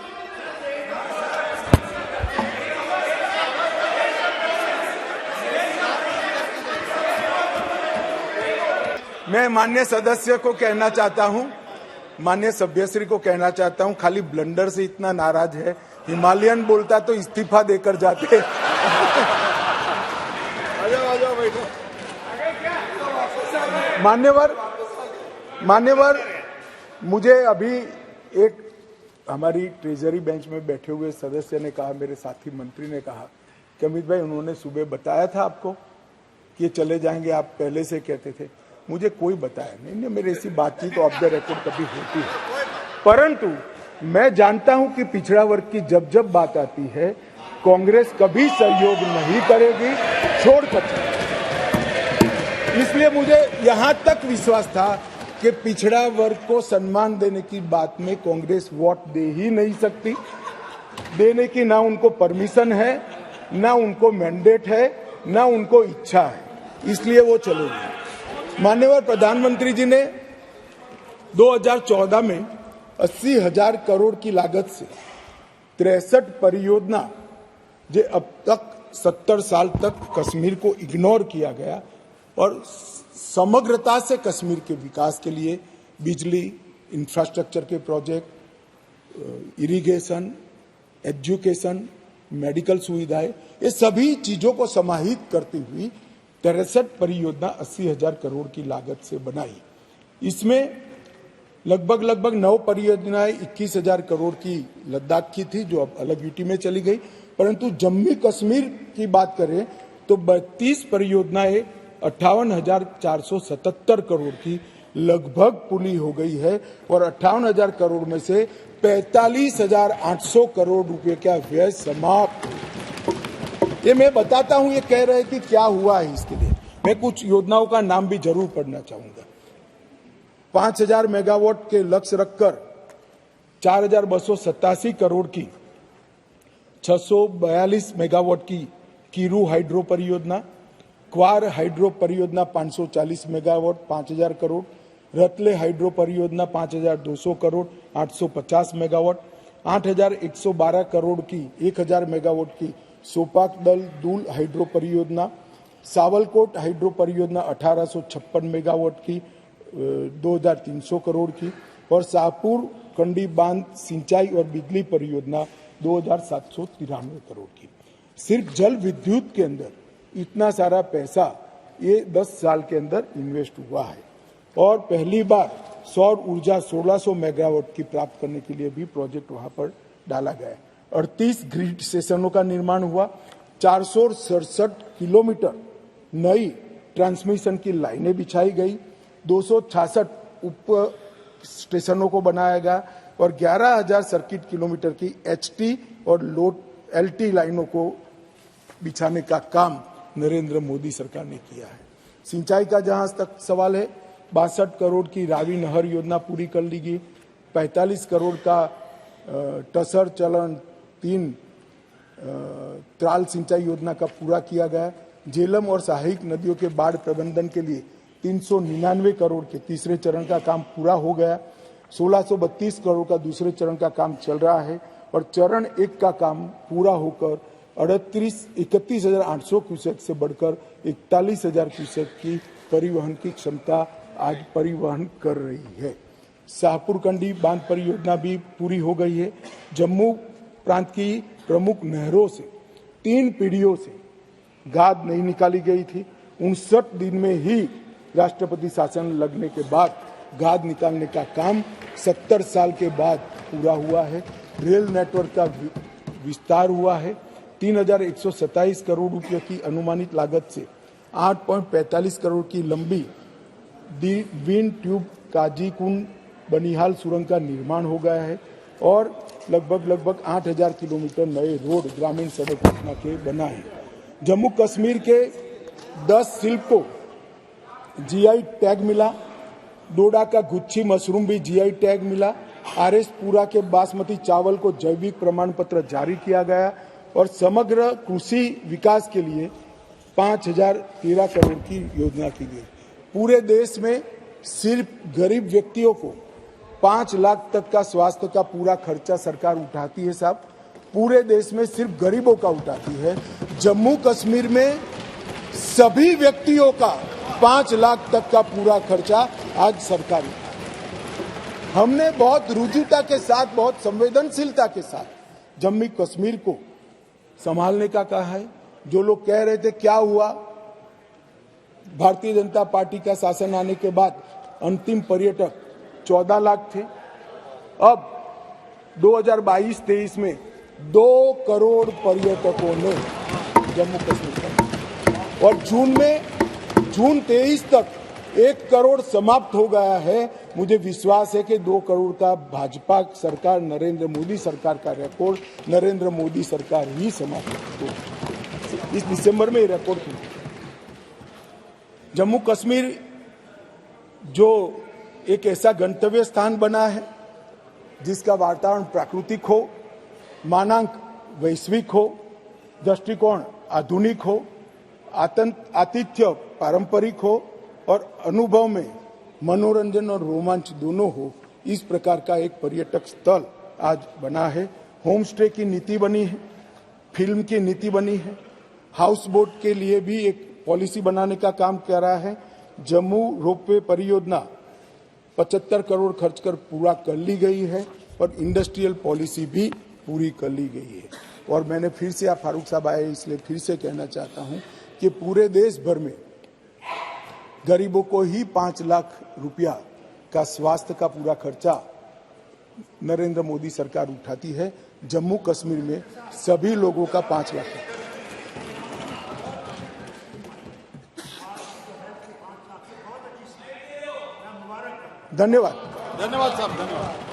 मैं माननीय सदस्य को कहना चाहता हूं, माननीय सभ्यश्री को कहना चाहता हूं, खाली ब्लंडर से इतना नाराज है, हिमालयन बोलता तो इस्तीफा देकर जाते। आजाओ बैठो। मान्यवर, मुझे अभी एक हमारी ट्रेजरी बेंच में बैठे हुए सदस्य ने कहा, मेरे साथी मंत्री ने कहा कि अमित भाई उन्होंने सुबह बताया था आपको कि चले जाएंगे, आप पहले से कहते थे। मुझे कोई बताया नहीं, मेरी ऐसी बातचीत ऑफ द रिकॉर्ड कभी होती है, परंतु मैं जानता हूं कि पिछड़ा वर्ग की जब जब बात आती है कांग्रेस कभी सहयोग नहीं करेगी, छोड़कर। इसलिए मुझे यहां तक विश्वास था कि पिछड़ा वर्ग को सम्मान देने की बात में कांग्रेस वोट दे ही नहीं सकती, देने की ना उनको परमिशन है, ना उनको मैंडेट है, ना उनको इच्छा है, इसलिए वो चलेगी। माननीय प्रधानमंत्री जी ने 2014 में 80,000 करोड़ की लागत से 63 परियोजना, जो अब तक 70 साल तक कश्मीर को इग्नोर किया गया, और समग्रता से कश्मीर के विकास के लिए बिजली, इंफ्रास्ट्रक्चर के प्रोजेक्ट, इरिगेशन, एजुकेशन, मेडिकल सुविधाएं, ये सभी चीजों को समाहित करती हुई 63 परियोजना 80,000 करोड़ की लागत से बनाई। इसमें लगभग 9 परियोजनाएं 21,000 करोड़ की लद्दाख की थी, जो अब अलग यूटी में चली गई, परंतु जम्मू कश्मीर की बात करें तो 32 परियोजनाएं 58,477 करोड़ की लगभग पूरी हो गई है, और 58,000 करोड़ में से 45,800 करोड़ रुपए का व्यय समाप्त। ये मैं बताता हूं, ये कह रहे कि क्या हुआ है इसके लिए। मैं कुछ योजनाओं का नाम भी जरूर पढ़ना चाहूंगा। 5,000 मेगावाट के लक्ष्य रखकर 4,287 करोड़ की 642 मेगावाट की कीरू हाइड्रो परियोजना, क्वार हाइड्रो परियोजना 540 मेगावाट 5,000 करोड़, रतले हाइड्रो परियोजना 5,200 करोड़ 850 मेगावाट, 8,112 करोड़ की 1,000 मेगावाट की सोपाक दल दूल हाइड्रो परियोजना, सावलकोट हाइड्रो परियोजना 1,856 मेगावाट की 2,300 करोड़ की, और शाहपुर कंडी बांध सिंचाई और बिजली परियोजना 2,793 करोड़ की। सिर्फ जल विद्युत के अंदर इतना सारा पैसा ये 10 साल के अंदर इन्वेस्ट हुआ है, और पहली बार सौर ऊर्जा 1,600 मेगावाट की प्राप्त करने के लिए भी प्रोजेक्ट वहां पर डाला गया है। 38 ग्रिड स्टेशनों का निर्माण हुआ, 467 किलोमीटर नई ट्रांसमिशन की लाइनें बिछाई गई, 266 उप स्टेशनों को बनाया गया, और 11,000 सर्किट किलोमीटर की एचटी और लोड एलटी लाइनों को बिछाने का काम नरेंद्र मोदी सरकार ने किया है। सिंचाई का जहां तक सवाल है, 62 करोड़ की रावी नहर योजना पूरी कर ली गई, 45 करोड़ का टसर चलन 3 त्राल सिंचाई योजना का पूरा किया गया। झेलम और सहायक नदियों के बाढ़ प्रबंधन के लिए 399 करोड़ के तीसरे चरण का काम पूरा हो गया। 1632 करोड़ का दूसरे चरण का काम चल रहा है, और चरण 1 का काम पूरा होकर 31,800 क्यूसेक से बढ़कर 41,000 क्यूसेक की परिवहन की क्षमता आज परिवहन कर रही है। शाहपुर कंडी बांध परियोजना भी पूरी हो गई है। जम्मू प्रांत की प्रमुख नहरों से 3 पीढ़ियों से गाद नहीं निकाली गई थी। 59 दिन में ही राष्ट्रपति शासन लगने के बाद गाद निकालने का काम 70 साल के बाद पूरा हुआ है। रेल नेटवर्क का विस्तार हुआ है। 3,127 करोड़ रुपये की अनुमानित लागत से 8.45 करोड़ की लंबी विन ट्यूब काजीकुंड बनिहाल सुरंग का निर्माण हो गया है, और लगभग 8,000 किलोमीटर नए रोड ग्रामीण सड़क योजना के बना है। जम्मू कश्मीर के 10 शिल्प को जीआई टैग मिला। डोडा का गुच्छी मशरूम भी जीआई टैग मिला। आरएस पूरा के बासमती चावल को जैविक प्रमाण पत्र जारी किया गया और समग्र कृषि विकास के लिए 5013 करोड़ की योजना की गई। पूरे देश में सिर्फ गरीब व्यक्तियों को 5 लाख तक का स्वास्थ्य का पूरा खर्चा सरकार उठाती है साहब, पूरे देश में सिर्फ गरीबों का उठाती है। जम्मू कश्मीर में सभी व्यक्तियों का 5 लाख तक का पूरा खर्चा आज सरकार उठाती है। हमने बहुत रुजुता के साथ, बहुत संवेदनशीलता के साथ जम्मू कश्मीर को संभालने का कहा है। जो लोग कह रहे थे क्या हुआ, भारतीय जनता पार्टी का शासन आने के बाद अंतिम पर्यटक 14 लाख थे, अब 2022-23 में 2 करोड़ पर्यटकों ने जम्मू कश्मीर का, और जून 23 तक 1 करोड़ समाप्त हो गया है। मुझे विश्वास है कि 2 करोड़ का भाजपा सरकार, नरेंद्र मोदी सरकार का रिकॉर्ड नरेंद्र मोदी सरकार ही समाप्त हो। इस दिसंबर में रिकॉर्ड टूटा। जम्मू कश्मीर जो एक ऐसा गंतव्य स्थान बना है जिसका वातावरण प्राकृतिक हो, मानांक वैश्विक हो, दृष्टिकोण आधुनिक हो, आतिथ्य पारंपरिक हो और अनुभव में मनोरंजन और रोमांच दोनों हो, इस प्रकार का एक पर्यटक स्थल आज बना है। होम स्टे की नीति बनी है, फिल्म की नीति बनी है, हाउस बोट के लिए भी एक पॉलिसी बनाने का काम कर रहा है। जम्मू रोपवे परियोजना 75 करोड़ खर्च कर पूरा कर ली गई है और इंडस्ट्रियल पॉलिसी भी पूरी कर ली गई है। और मैंने फिर से, आप फारूक साहब आए इसलिए फिर से कहना चाहता हूं कि पूरे देश भर में गरीबों को ही 5 लाख रुपया का स्वास्थ्य का पूरा खर्चा नरेंद्र मोदी सरकार उठाती है। जम्मू कश्मीर में सभी लोगों का 5 लाख है। धन्यवाद। धन्यवाद साहब, धन्यवाद।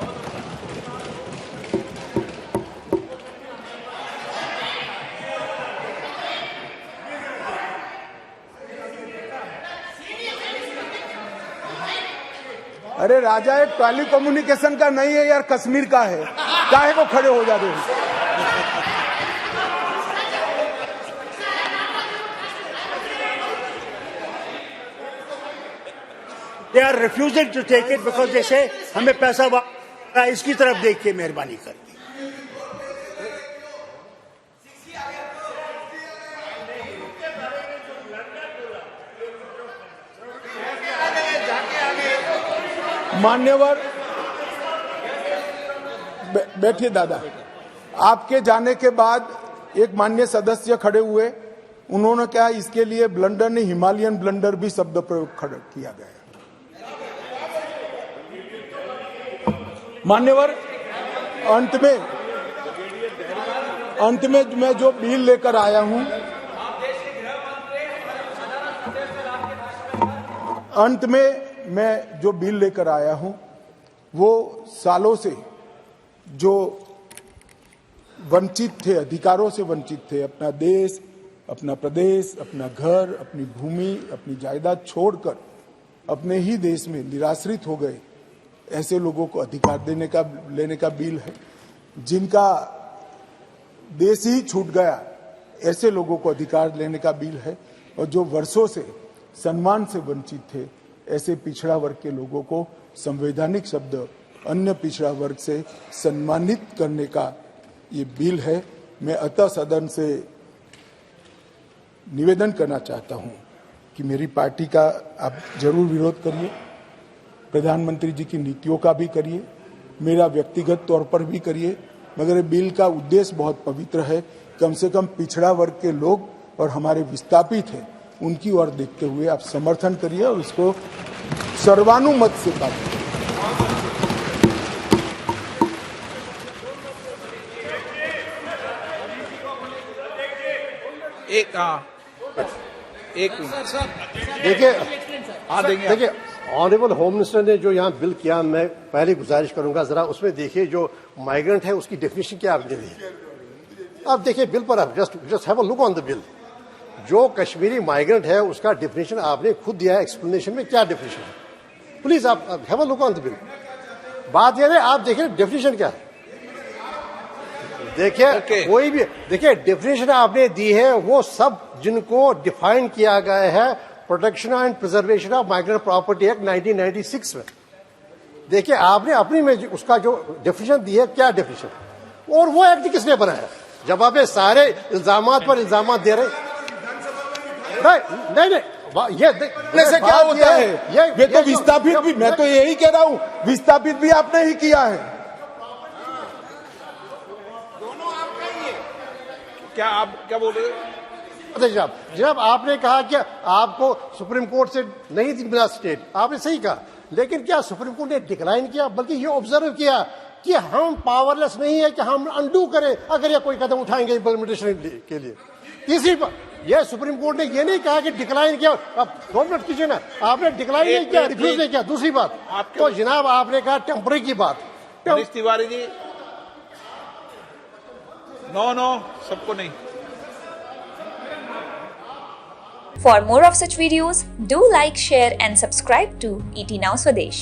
अरे राजा, एक टेली कम्युनिकेशन का नहीं है यार, कश्मीर का है, काहे को खड़े हो जाते हैं? They are refusing to take it because they say हमें पैसा इसकी तरफ देख के मेहरबानी कर दी। मान्यवर बैठिए दादा, आपके जाने के बाद एक माननीय सदस्य खड़े हुए, उन्होंने कहा इसके लिए ब्लंडर नहीं, हिमालयन ब्लंडर भी शब्द प्रयोग किया गया। मान्यवर, अंत में मैं जो बिल लेकर आया हूं, मैं जो बिल लेकर आया हूं वो सालों से जो वंचित थे, अधिकारों से वंचित थे, अपना देश, अपना प्रदेश, अपना घर, अपनी भूमि, अपनी जायदाद छोड़कर अपने ही देश में निराश्रित हो गए, ऐसे लोगों को अधिकार लेने का बिल है। जिनका देश ही छूट गया, ऐसे लोगों को अधिकार लेने का बिल है। और जो वर्षों से सम्मान से वंचित थे, ऐसे पिछड़ा वर्ग के लोगों को संवैधानिक शब्द अन्य पिछड़ा वर्ग से सम्मानित करने का ये बिल है। मैं अतः सदन से निवेदन करना चाहता हूं कि मेरी पार्टी का आप जरूर विरोध करिए, प्रधानमंत्री जी की नीतियों का भी करिए, मेरा व्यक्तिगत तौर पर भी करिए, मगर बिल का उद्देश्य बहुत पवित्र है। कम से कम पिछड़ा वर्ग के लोग और हमारे विस्थापित हैं, उनकी ओर देखते हुए आप समर्थन करिए और इसको सर्वानुमत से पास करिए। देखिए ऑनरेबल होम मिनिस्टर ने जो यहाँ बिल किया, मैं पहले गुजारिश करूंगा जरा उसमें देखिए जो माइग्रेंट है उसकी डेफिनेशन क्या आपने दी है। आप देखिए बिल पर, आप just have a look on the bill. जो कश्मीरी माइग्रेंट है उसका डेफिनेशन आपने खुद दिया है, एक्सप्लेनेशन में क्या डेफिनेशन है, प्लीज आप have a look on the bill. बात यह है, आप देखिए डेफिनेशन क्या है। देखिए Okay. कोई भी देखिए डेफिनेशन आपने दी है, वो सब जिनको डिफाइन किया गया है protection and preservation of migrant property act 1996 में। देखिए आपने अपनी में उसका जो डेफिनेशन दी है, क्या डेफिनेशन, और वो एक्ट किसने बनाया? जब आप ये सारे इल्जामात पर इल्जामात दे रहे, नहीं ये से क्या होता है? ये तो विस्थापित भी, मैं तो यही कह रहा हूं, विस्थापित भी आपने ही किया है। क्या आप क्या बोल रहे थे? जनाब आपने कहा कि आपको सुप्रीम कोर्ट से नहीं थी मिला स्टेट, आपने सही कहा, लेकिन क्या सुप्रीम कोर्ट ने डिक्लाइन किया? बल्कि ये ऑब्जर्व किया कि हम पावरलेस नहीं है कि हम अनडू करें अगर ये कोई कदम उठाएंगे इम्प्लीमेंटेशन के लिए। तीसरी बात, ये सुप्रीम कोर्ट ने ये नहीं कहा कि डिक्लाइन किया। अब 2 मिनट कीजिए ना, आपने डिक्लाइन नहीं किया, रिफ्यूज नहीं किया। दूसरी बात, तो जनाब आपने कहा टेम्पररी की बात, मनीष तिवारी जी, नो सबको नहीं। For more of such videos, do like, share and subscribe to ET Now Swadesh.